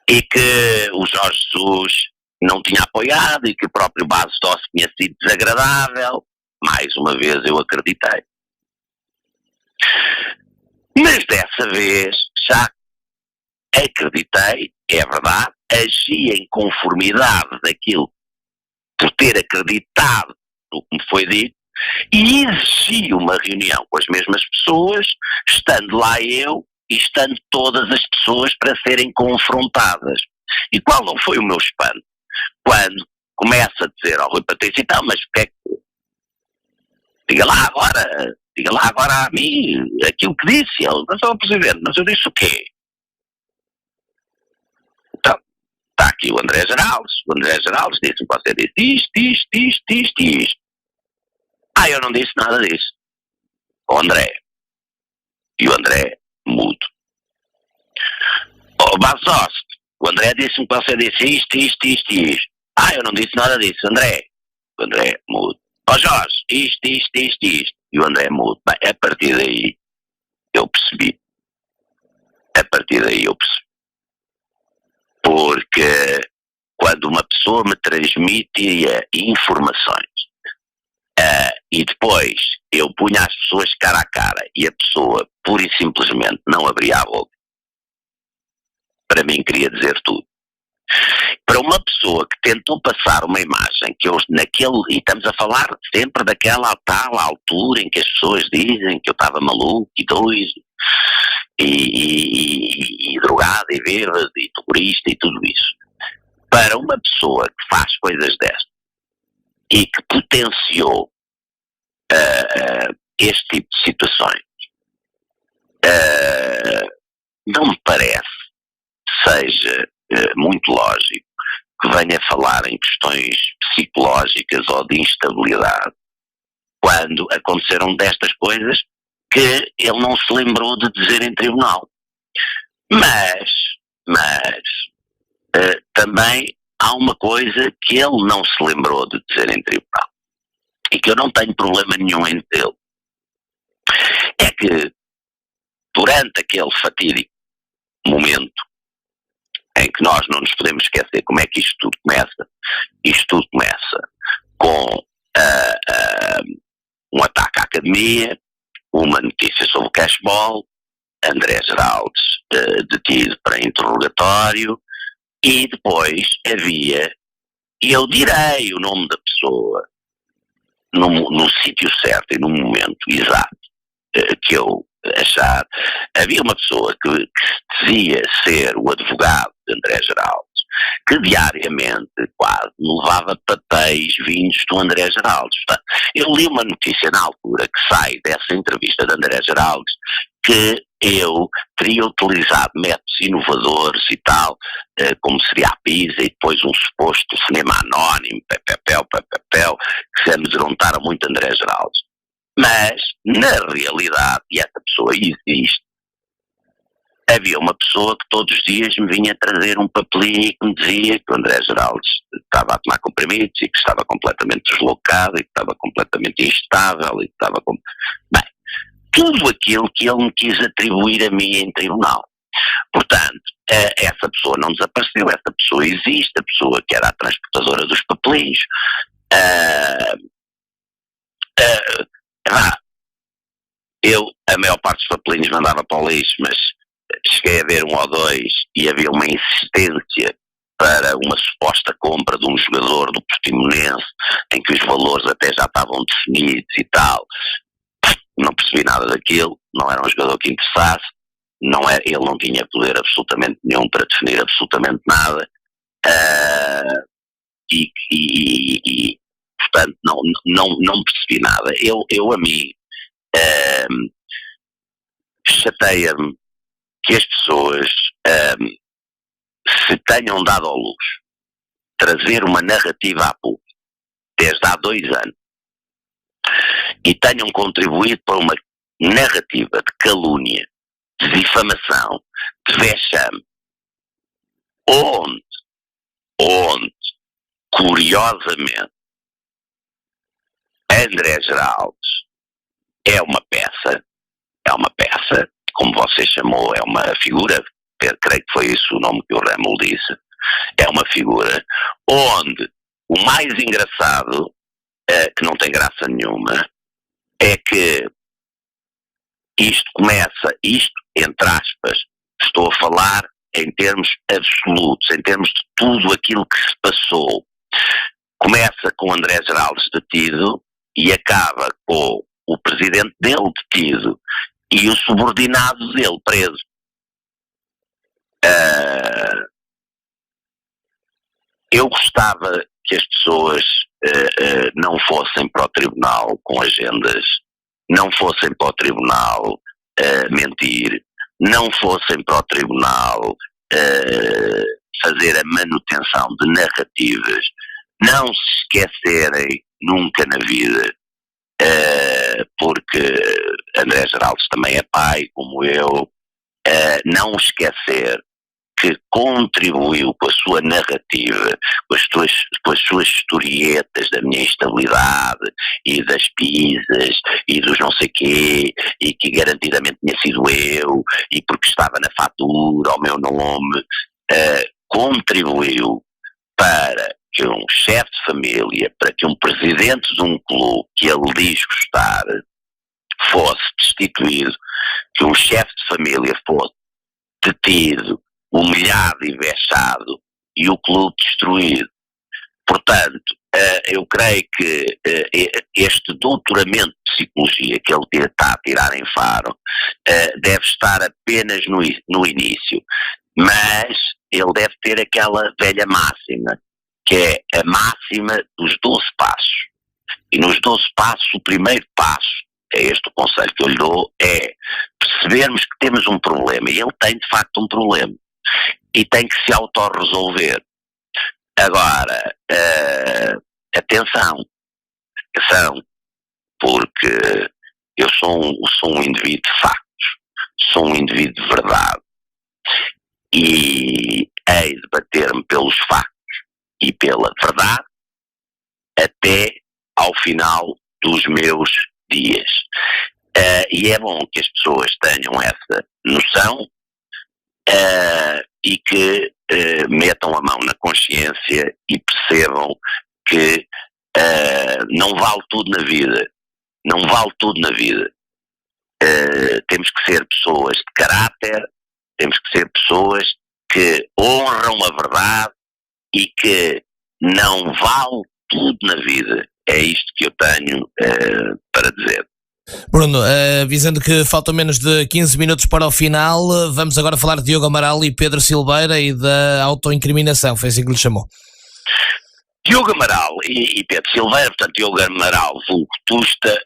E que o Jorge Jesus não tinha apoiado e que o próprio Bas Dost tinha sido desagradável. Mais uma vez eu acreditei. Mas dessa vez já acreditei, é verdade, agi em conformidade daquilo, por ter acreditado no que me foi dito, e exigi uma reunião com as mesmas pessoas, estando lá eu e estando todas as pessoas para serem confrontadas. E qual não foi o meu espanto? Quando começa a dizer ao Rui Patrício, então, mas o que é que... Diga lá agora a mim, aquilo que disse. Ele, mas ó, Presidente, mas eu disse o quê? Então, está aqui o André Geraldes. O André Geraldes disse-me que você disse isto. Eu não disse nada disso. O André. E o André mudo. O Bas Dost. O André disse-me que você disse isto. Eu não disse nada disso, André. O André mudo. Jorge, isto. E o André mudo. Bem, a partir daí eu percebi. Porque quando uma pessoa me transmitia informações e depois eu punha as pessoas cara a cara e a pessoa pura e simplesmente não abria a boca, para mim queria dizer tudo. Para uma pessoa que tentou passar uma imagem que eu e estamos a falar sempre daquela tal altura em que as pessoas dizem que eu estava maluco e doido e drogado e bêbado e terrorista e tudo isso. Para uma pessoa que faz coisas destas e que potenciou este tipo de situações, não me parece seja muito lógico que venha falar em questões psicológicas ou de instabilidade quando aconteceram destas coisas que ele não se lembrou de dizer em tribunal. Mas também há uma coisa que ele não se lembrou de dizer em tribunal e que eu não tenho problema nenhum em tê-lo. É que durante aquele fatídico momento em que nós não nos podemos esquecer como é que isto tudo começa. Isto tudo começa com um ataque à academia, uma notícia sobre o cashball, André Geraldes detido para interrogatório, e depois havia, e eu direi o nome da pessoa no sítio certo e no momento exato que eu achar, havia uma pessoa que dizia ser o advogado de André Geraldes, que diariamente quase me levava papéis vindos do André Geraldes. Portanto, eu li uma notícia na altura que sai dessa entrevista de André Geraldes que eu teria utilizado métodos inovadores e tal, como seria a PISA e depois um suposto cinema anónimo, que se amedrontaram muito André Geraldes. Mas, na realidade, e essa pessoa existe, havia uma pessoa que todos os dias me vinha trazer um papelinho e que me dizia que o André Geraldo estava a tomar comprimidos e que estava completamente deslocado e que estava completamente instável e que estava Bem, tudo aquilo que ele me quis atribuir a mim em tribunal. Portanto, essa pessoa não desapareceu, essa pessoa existe, a pessoa que era a transportadora dos papelinhos. Eu, a maior parte dos papelinhos mandava para o lixo, mas cheguei a ver um ou dois e havia uma insistência para uma suposta compra de um jogador do Portimonense em que os valores até já estavam definidos e tal. Não percebi nada daquilo, não era um jogador que interessasse, ele não tinha poder absolutamente nenhum para definir absolutamente nada, portanto não percebi nada. Eu a mim chateia-me que as pessoas se tenham dado ao luxo trazer uma narrativa à público desde há 2 anos e tenham contribuído para uma narrativa de calúnia, de difamação, de vexame, onde curiosamente André Geraldo é uma peça, como você chamou, é uma figura, creio que foi isso o nome que o Remmel disse, é uma figura onde o mais engraçado, que não tem graça nenhuma, é que isto, entre aspas, estou a falar em termos absolutos, em termos de tudo aquilo que se passou. Começa com André Geraldo detido e acaba com o presidente dele detido e o subordinado dele preso. Eu gostava que as pessoas não fossem para o tribunal com agendas, não fossem para o tribunal mentir, não fossem para o tribunal fazer a manutenção de narrativas, não se esquecerem nunca na vida, porque André Geraldo também é pai, como eu, não esquecer que contribuiu com a sua narrativa, com as suas historietas da minha instabilidade e das pisas e dos não sei quê, e que garantidamente tinha sido eu, e porque estava na fatura ao meu nome, contribuiu para que um chefe de família, para que um presidente de um clube que ele diz gostar fosse destituído, que um chefe de família fosse detido, humilhado e vexado e o clube destruído. Portanto, eu creio que este doutoramento de psicologia que ele está a tirar em Faro deve estar apenas no início, mas ele deve ter aquela velha máxima, que é a máxima dos 12 passos. E nos 12 passos, o primeiro passo, é este o conselho que eu lhe dou, é percebermos que temos um problema, e ele tem de facto um problema, e tem que se autorresolver. Agora, atenção, porque eu sou um indivíduo de factos, sou um indivíduo de verdade, e hei de bater-me pelos factos e pela verdade até ao final dos meus dias. E é bom que as pessoas tenham essa noção e que metam a mão na consciência e percebam que não vale tudo na vida. Não vale tudo na vida. Temos que ser pessoas de caráter, temos que ser pessoas que honram a verdade e que não vale tudo na vida. É isto que eu tenho para dizer. Bruno, avisando que faltam menos de 15 minutos para o final, vamos agora falar de Diogo Amaral e Pedro Silveira e da autoincriminação, foi assim que lhe chamou. Diogo Amaral e Pedro Silveira, portanto Diogo Amaral vulgo Tusta,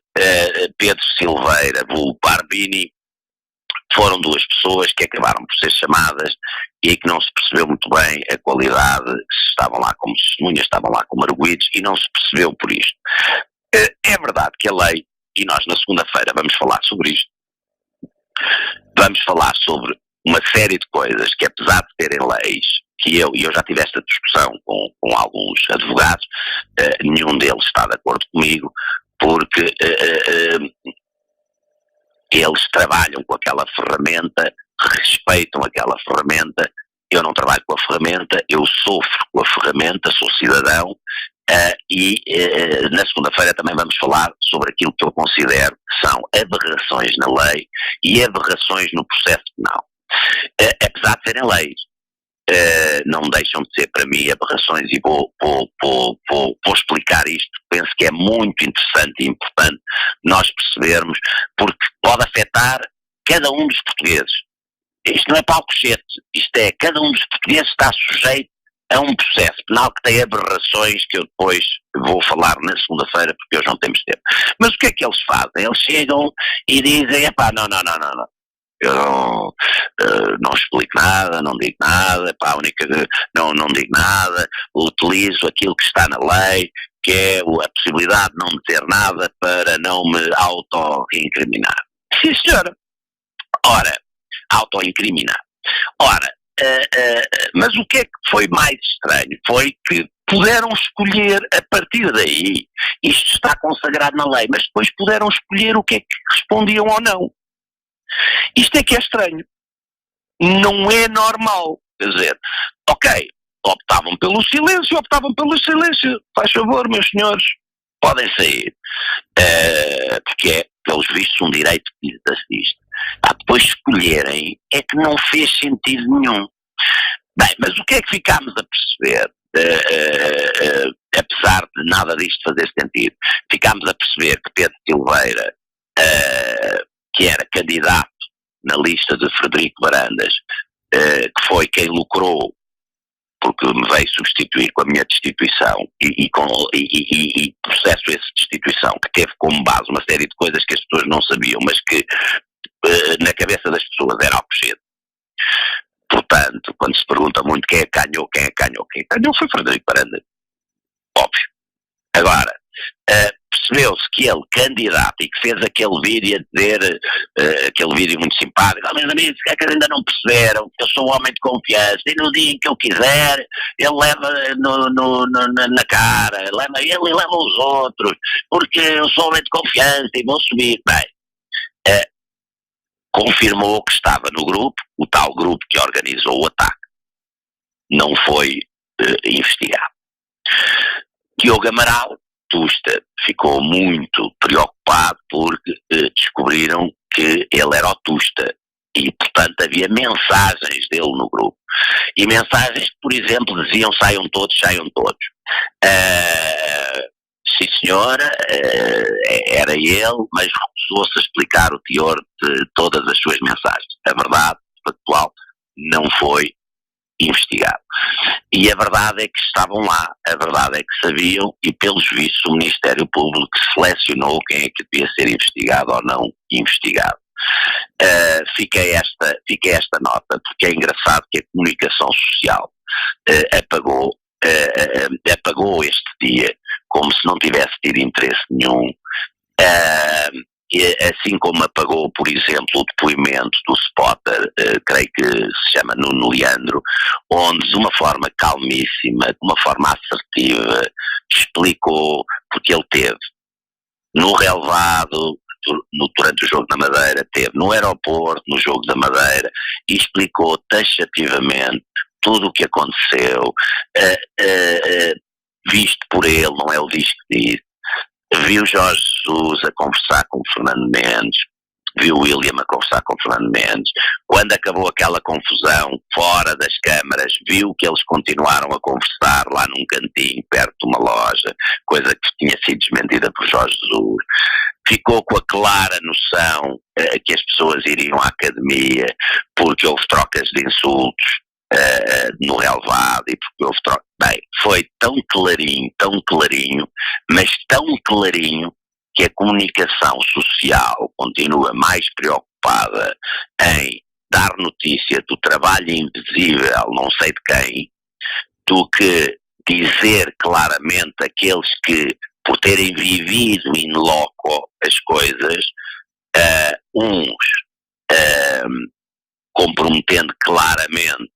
Pedro Silveira vulgo Barbini, foram duas pessoas que acabaram por ser chamadas e que não se percebeu muito bem a qualidade, se estavam lá como testemunhas, estavam lá como arguidos e não se percebeu por isto. É verdade que a lei, e nós na segunda-feira vamos falar sobre isto, vamos falar sobre uma série de coisas que, apesar de terem leis, que eu já tive esta discussão com alguns advogados, nenhum deles está de acordo comigo, porque eles trabalham com aquela ferramenta, respeitam aquela ferramenta. Eu não trabalho com a ferramenta, eu sofro com a ferramenta, sou cidadão, e na segunda-feira também vamos falar sobre aquilo que eu considero que são aberrações na lei e aberrações no processo penal. Apesar de serem leis, não deixam de ser para mim aberrações, e vou explicar isto. Penso que é muito interessante e importante nós percebermos, porque pode afetar cada um dos portugueses. Isto não é palcochete, isto é, cada um dos portugueses está sujeito a um processo penal que tem aberrações que eu depois vou falar na segunda-feira, porque hoje não temos tempo. Mas o que é que eles fazem? Eles chegam e dizem, não, eu não explico nada, não digo nada, não digo nada, utilizo aquilo que está na lei, que é a possibilidade de não dizer nada para não me auto-incriminar. Sim, senhora. Ora, auto-incriminar. Ora, mas o que é que foi mais estranho? Foi que puderam escolher a partir daí, isto está consagrado na lei, mas depois puderam escolher o que é que respondiam ou não. Isto é que é estranho. Não é normal. Quer dizer, ok, optavam pelo silêncio. Faz favor, meus senhores, podem sair. Porque é, pelos vistos, um direito que lhes assiste. Depois escolherem é que não fez sentido nenhum. Bem, mas o que é que ficámos a perceber? Apesar de nada disto fazer sentido, ficámos a perceber que Pedro Silveira, que era candidato na lista de Frederico Varandas, que foi quem lucrou, porque me veio substituir com a minha destituição e processo essa destituição, que teve como base uma série de coisas que as pessoas não sabiam, mas que na cabeça das pessoas era alcochete. Portanto, quando se pergunta muito quem ganhou foi Frederico Varandas. Óbvio. Agora, percebeu-se que ele, candidato, e que fez aquele vídeo a dizer, aquele vídeo muito simpático, meus amigos, que ainda não perceberam que eu sou um homem de confiança, e no dia em que eu quiser, ele leva na cara, leva ele e leva os outros, porque eu sou um homem de confiança e vou subir. Bem, confirmou que estava no grupo, o tal grupo que organizou o ataque. Não foi investigado. Diogo Amaral, Tusta, ficou muito preocupado porque descobriram que ele era o Tusta e, portanto, havia mensagens dele no grupo. E mensagens que, por exemplo, diziam saiam todos. Sim, senhora, era ele, mas recusou-se a explicar o teor de todas as suas mensagens. A verdade factual não foi investigado. E a verdade é que estavam lá, a verdade é que sabiam, e pelos vistos o Ministério Público selecionou quem é que devia ser investigado ou não investigado. Fiquei esta nota, porque é engraçado que a comunicação social apagou este dia como se não tivesse tido interesse nenhum, assim como apagou, por exemplo, o depoimento do spotter, creio que se chama Nuno Leandro, onde de uma forma calmíssima, de uma forma assertiva, explicou, porque ele teve no relevado, durante o jogo da Madeira, teve no aeroporto, no jogo da Madeira, e explicou taxativamente tudo o que aconteceu, visto por ele, não é o diz que diz. Viu Jorge Jesus a conversar com o Fernando Mendes, viu o William a conversar com o Fernando Mendes. Quando acabou aquela confusão fora das câmaras, viu que eles continuaram a conversar lá num cantinho perto de uma loja, coisa que tinha sido desmentida por Jorge Jesus. Ficou com a clara noção que as pessoas iriam à academia porque houve trocas de insultos no relevado e porque houve troca. Bem, foi tão clarinho, mas tão clarinho que a comunicação social continua mais preocupada em dar notícia do trabalho invisível, não sei de quem, do que dizer claramente aqueles que, por terem vivido in loco as coisas, uns comprometendo claramente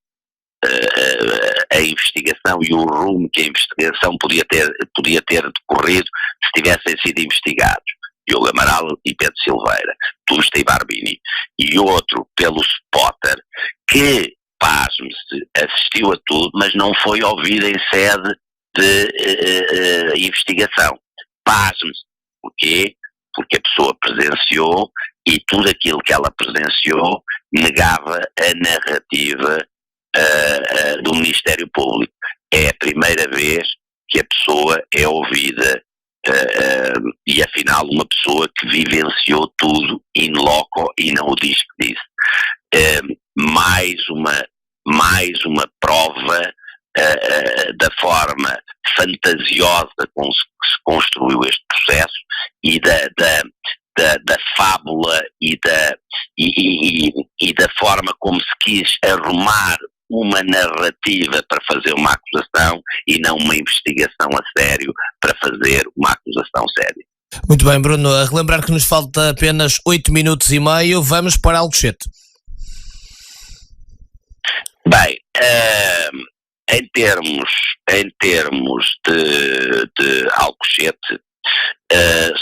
a investigação e o rumo que a investigação podia ter decorrido se tivessem sido investigados Diogo Amaral e Pedro Silveira, Tusta e Barbini, e outro pelo Spotter, que, pasme-se, assistiu a tudo, mas não foi ouvido em sede de investigação. Pasme-se. Porquê? Porque a pessoa presenciou e tudo aquilo que ela presenciou negava a narrativa do Ministério Público. É a primeira vez que a pessoa é ouvida e afinal uma pessoa que vivenciou tudo in loco e não o diz que disse. Mais uma prova da forma fantasiosa como se construiu este processo e da fábula e da forma como se quis arrumar uma narrativa para fazer uma acusação e não uma investigação a sério para fazer uma acusação séria. Muito bem, Bruno, a relembrar que nos falta apenas 8 minutos e meio, vamos para Alcochete. Bem, em termos de Alcochete,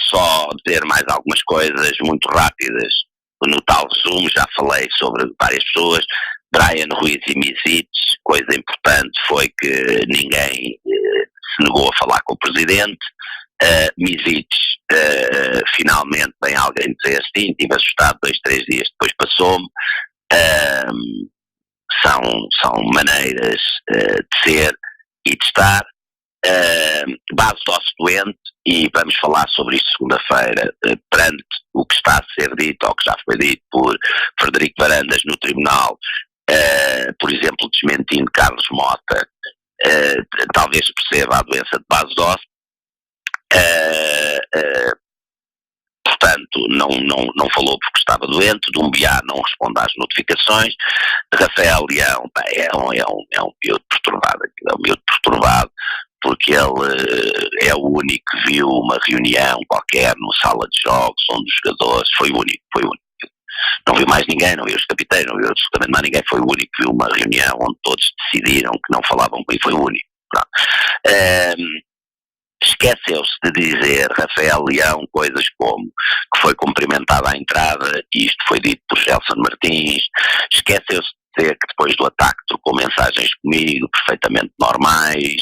só dizer mais algumas coisas muito rápidas. No tal resumo já falei sobre várias pessoas, Brian Ruiz e Misites. Coisa importante foi que ninguém se negou a falar com o Presidente. Misites, finalmente vem alguém dizer assim, estive assustado 2, 3 dias depois passou-me. São maneiras de ser e de estar. Base doce doente, e vamos falar sobre isto segunda-feira, perante o que está a ser dito, ou que já foi dito por Frederico Varandas no tribunal, por exemplo, desmentindo Carlos Mota, talvez perceba a doença de base doce. Portanto, não falou porque estava doente. Dumbiá não responde às notificações. Rafael Leão é um miúdo perturbado, porque ele é o único que viu uma reunião qualquer numa sala de jogos onde os jogadores, foi o único. Não viu mais ninguém, não viu os capitães, não viu absolutamente mais ninguém, foi o único que viu uma reunião onde todos decidiram que não falavam com ele, foi o único. Esqueceu-se de dizer, Rafael Leão, coisas como que foi cumprimentado à entrada, e isto foi dito por Gelson Martins. Esqueceu-se de dizer que depois do ataque trocou mensagens comigo, perfeitamente normais.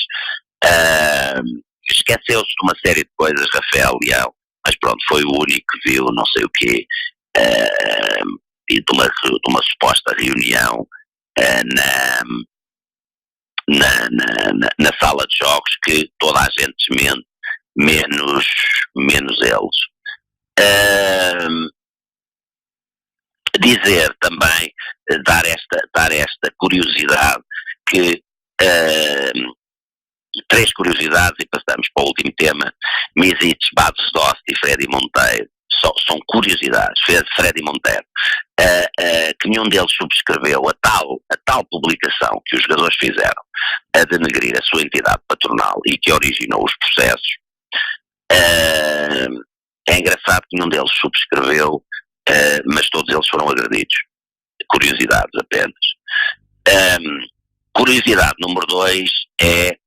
Esqueceu-se de uma série de coisas, Rafael Leão, mas pronto, foi o único que viu não sei o quê, e de uma suposta reunião na sala de jogos que toda a gente desmente, menos eles. Dizer também, dar esta curiosidade, que 3 curiosidades e passamos para o último tema. Misites, Bados Dost e Freddy Monteiro são curiosidades. Freddy Monteiro, que nenhum deles subscreveu a tal publicação que os jogadores fizeram a denegrir a sua entidade patronal e que originou os processos. É engraçado que nenhum deles subscreveu, mas todos eles foram agredidos. Curiosidades apenas. Curiosidade número 2 é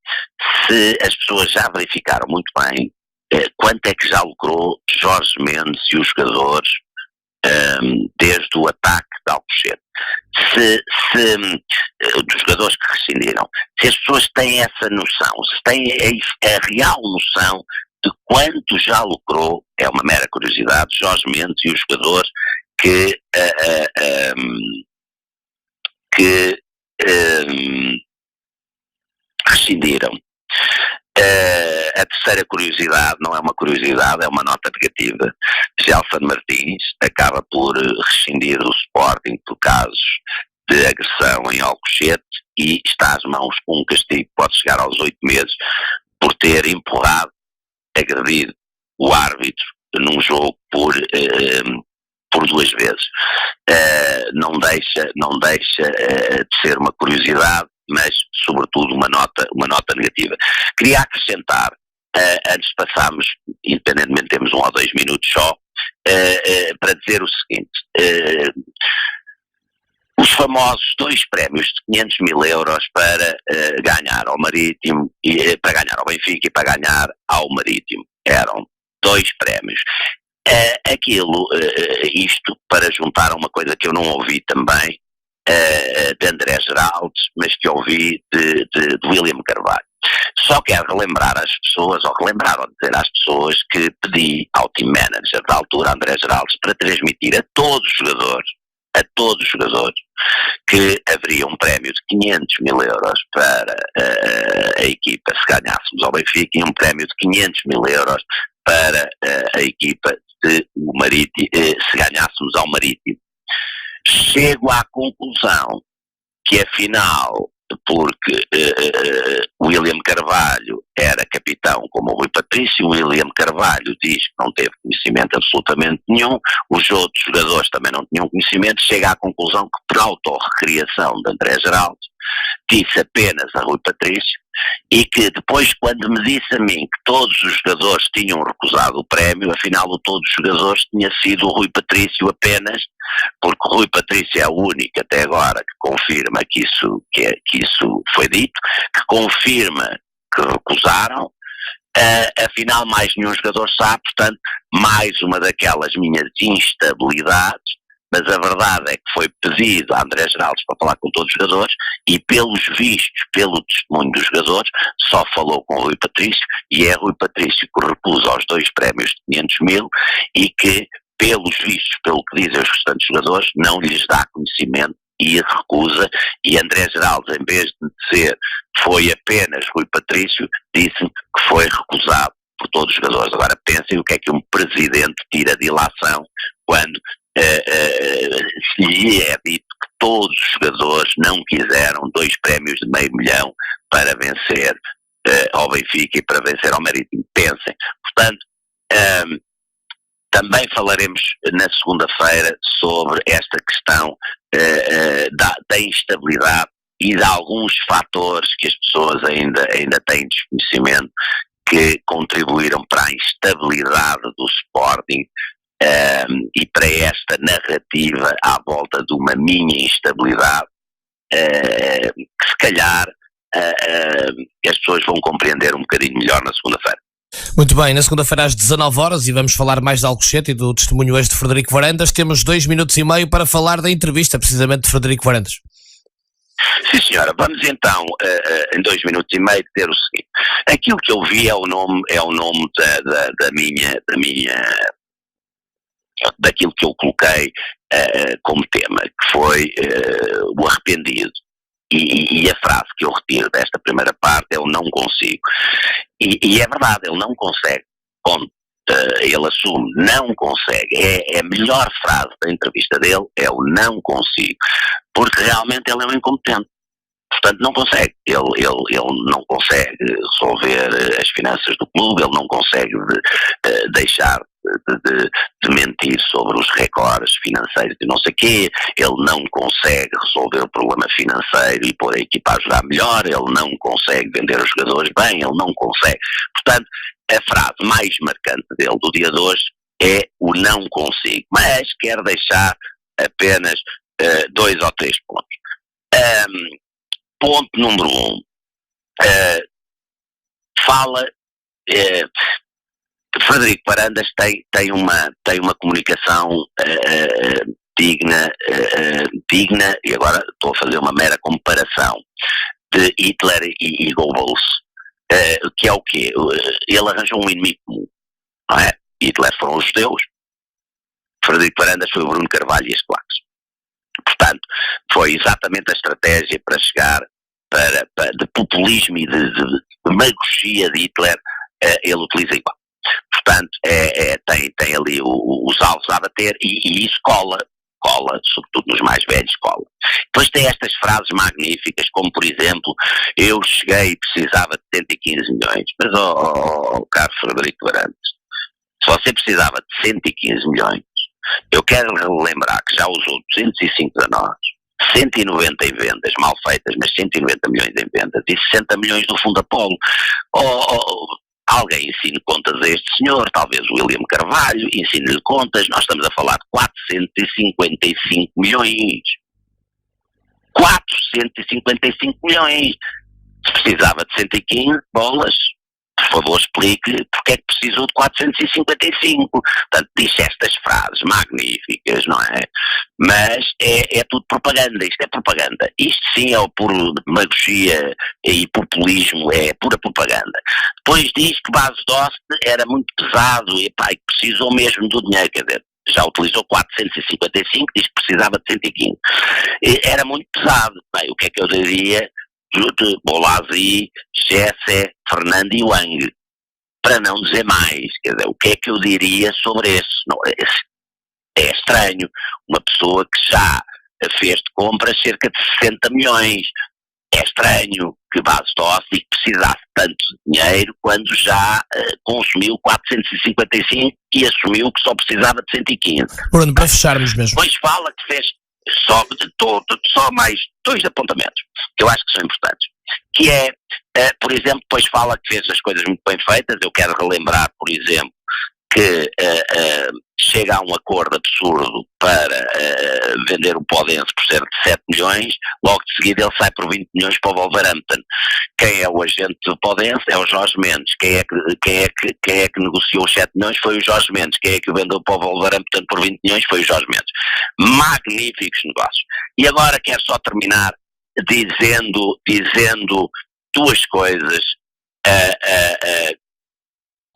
se as pessoas já verificaram muito bem quanto é que já lucrou Jorge Mendes e os jogadores desde o ataque de Alcochete. Dos jogadores que rescindiram, se as pessoas têm essa noção, se têm a real noção de quanto já lucrou, é uma mera curiosidade, Jorge Mendes e os jogadores que rescindiram. A terceira curiosidade não é uma curiosidade, é uma nota negativa. Gelson Martins acaba por rescindir do Sporting por casos de agressão em Alcochete e está às mãos com um castigo que pode chegar aos 8 meses por ter empurrado, agredido o árbitro num jogo por 2 vezes. Não deixa de ser uma curiosidade, mas sobretudo uma nota negativa. Queria acrescentar, antes de passarmos, independentemente temos 1 ou 2 minutos só, para dizer o seguinte: os famosos 2 prémios de 500 mil euros para ganhar ao Marítimo, para ganhar ao Benfica e para ganhar ao Marítimo. Eram 2 prémios. Isto para juntar a uma coisa que eu não ouvi também, de André Geraldes, mas que ouvi de William Carvalho. Só quero relembrar às pessoas, ou dizer às pessoas, que pedi ao team manager da altura, André Geraldes, para transmitir a todos os jogadores, que haveria um prémio de 500 mil euros para a equipa se ganhássemos ao Benfica e um prémio de 500 mil euros para a equipa de o Marítimo, se ganhássemos ao Marítimo. Chego à conclusão que afinal, porque William Carvalho era capitão como o Rui Patrício, William Carvalho diz que não teve conhecimento absolutamente nenhum, os outros jogadores também não tinham conhecimento, chega à conclusão que por autorrecriação de André Geraldes, disse apenas a Rui Patrício, e que depois, quando me disse a mim que todos os jogadores tinham recusado o prémio, afinal o todos os jogadores tinha sido o Rui Patrício apenas, porque o Rui Patrício é o único até agora que confirma que isso foi dito, que confirma que recusaram. Afinal mais nenhum jogador sabe, portanto mais uma daquelas minhas instabilidades, mas a verdade é que foi pedido a André Geraldes para falar com todos os jogadores e pelos vistos, pelo testemunho dos jogadores, só falou com o Rui Patrício e é Rui Patrício que recusa os 2 prémios de 500 mil e que, pelos vistos, pelo que dizem os restantes jogadores, não lhes dá conhecimento e recusa, e André Geraldes, em vez de dizer foi apenas Rui Patrício, disse que foi recusado por todos os jogadores. Agora pensem o que é que um presidente tira de ilação quando se lhe é dito que todos os jogadores não quiseram 2 prémios de $500 000 para vencer ao Benfica e para vencer ao Marítimo. Pensem. Portanto, também falaremos na segunda-feira sobre esta questão da instabilidade e de alguns fatores que as pessoas ainda têm desconhecimento que contribuíram para a instabilidade do Sporting e para esta narrativa à volta de uma minha instabilidade que se calhar as pessoas vão compreender um bocadinho melhor na segunda-feira. Muito bem, na segunda-feira às 19h e vamos falar mais de Alcochete e do testemunho hoje de Frederico Varandas. Temos 2 minutos e meio para falar da entrevista precisamente de Frederico Varandas. Sim senhora, vamos então em 2 minutos e meio ter o seguinte. Aquilo que eu vi é o nome daquilo que eu coloquei como tema, que foi o arrependido. E a frase que eu retiro desta primeira parte é o não consigo. E é verdade, ele não consegue. Ele assume, não consegue. É a melhor frase da entrevista dele, é o não consigo. Porque realmente ele é um incompetente. Portanto, não consegue. Ele não consegue resolver as finanças do clube, ele não consegue deixar de mentir sobre os recordes financeiros e não sei o quê, ele não consegue resolver o problema financeiro e pôr a equipa a jogar melhor, ele não consegue vender os jogadores bem, ele não consegue. Portanto, a frase mais marcante dele do dia de hoje é o não consigo, mas quero deixar apenas 2 ou 3 pontos. Ponto número 1, fala Frederico Varandas tem uma comunicação digna, e agora estou a fazer uma mera comparação de Hitler e Goebbels, que é o quê? Ele arranjou um inimigo comum, não é? Hitler foram os judeus, Frederico Varandas foi o Bruno Carvalho e as claques. Portanto, foi exatamente a estratégia para chegar de populismo e de demagogia de Hitler, ele utiliza igual. Portanto, tem ali os alvos a bater e isso cola, sobretudo nos mais velhos, cola. Depois tem estas frases magníficas, como por exemplo, eu cheguei e precisava de 115 milhões, mas caro Frederico Varandas, se você precisava de 115 milhões, eu quero lembrar que já usou 205 a nós, 190 em vendas mal feitas, mas 190 milhões em vendas e 60 milhões do Fundo Apolo. Alguém ensine contas a este senhor, talvez o William Carvalho, ensine-lhe contas, nós estamos a falar de 455 milhões. 455 milhões. Se precisava de 115 bolas, por favor explique porque é que precisou de 455. Portanto, disse estas frases magníficas, não é? Mas é tudo propaganda, isto é propaganda. Isto sim é puro demagogia e populismo, é pura propaganda. Depois diz que base doce era muito pesado e pá, precisou mesmo do dinheiro, quer dizer, já utilizou 455, diz que precisava de 115. Era muito pesado. Bem, o que é que eu diria? Jute, Bolazi, Jesse, Fernando e Wang, para não dizer mais. Quer dizer, o que é que eu diria sobre isso? Não, é estranho. Uma pessoa que já fez de compras cerca de 60 milhões. É estranho que Base Doce precisasse tanto de dinheiro quando já consumiu 455 e assumiu que só precisava de 115. Bruno, para fecharmos mesmo. Depois fala que fez só mais 2 apontamentos que eu acho que são importantes, que é, por exemplo, depois fala que fez as coisas muito bem feitas. Eu quero relembrar, por exemplo, que chega a um acordo absurdo para vender o Podense por cerca de 7 milhões, logo de seguida ele sai por 20 milhões para o Wolverhampton. Quem é o agente do Podense? É o Jorge Mendes. Quem é que negociou os 7 milhões? Foi o Jorge Mendes. Quem é que o vendeu para o Wolverhampton por 20 milhões? Foi o Jorge Mendes. Magníficos negócios. E agora quero só terminar dizendo 2 coisas.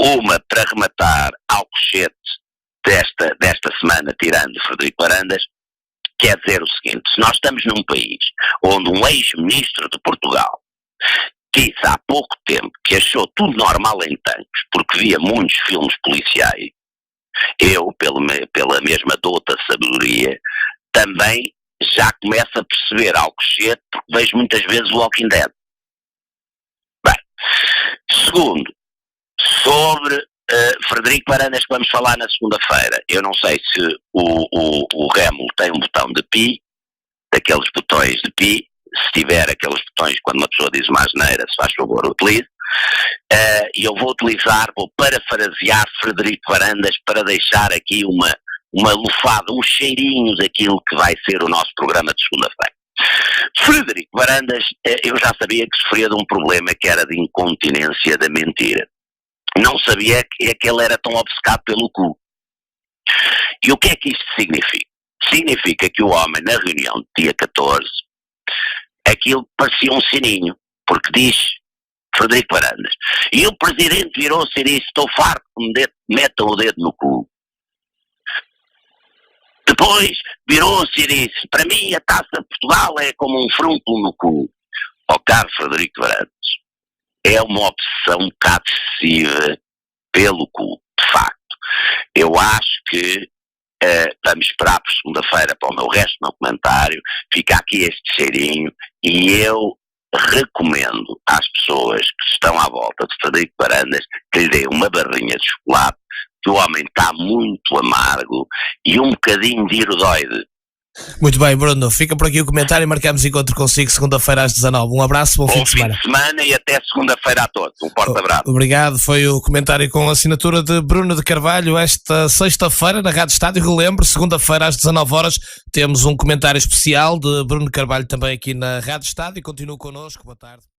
Uma, para rematar, Alcochete desta semana, tirando Frederico Varandas, quer dizer o seguinte: se nós estamos num país onde um ex-ministro de Portugal disse há pouco tempo que achou tudo normal em tanques porque via muitos filmes policiais, eu, pela mesma dota sabedoria, também já começo a perceber Alcochete porque vejo muitas vezes o Walking Dead. Bem, segundo, sobre Frederico Varandas, que vamos falar na segunda-feira. Eu não sei se o Remo tem um botão de pi, daqueles botões de pi. Se tiver aqueles botões, quando uma pessoa diz uma asneira, se faz favor, utilize. E eu vou parafrasear Frederico Varandas para deixar aqui uma lufada, um cheirinho daquilo que vai ser o nosso programa de segunda-feira. Frederico Varandas, eu já sabia que sofria de um problema que era de incontinência da mentira. Não sabia que ele era tão obcecado pelo cu. E o que é que isto significa? Significa que o homem, na reunião de dia 14, aquilo parecia um sininho, porque diz Frederico Varandas. E o presidente virou-se e disse: estou farto que me metam o dedo no cu. Depois virou-se e disse: para mim a Taça de Portugal é como um frúnculo no cu. Ó caro Frederico Varandas, é uma obsessão um bocado excessiva pelo cu, de facto. Eu acho que vamos esperar por segunda-feira para o meu resto do meu comentário. Fica aqui este cheirinho e eu recomendo às pessoas que estão à volta de Frederico Varandas que lhe deem uma barrinha de chocolate, que o homem está muito amargo, e um bocadinho de irodoide. Muito bem, Bruno, fica por aqui o comentário e marcamos encontro consigo segunda-feira às 19. Um abraço, bom fim de semana. Bom fim de semana e até segunda-feira a todos. Um forte abraço. Obrigado, foi o comentário com a assinatura de Bruno de Carvalho esta sexta-feira na Rádio Estádio. Relembro, segunda-feira às 19 horas temos um comentário especial de Bruno Carvalho também aqui na Rádio Estádio. Continue connosco, boa tarde.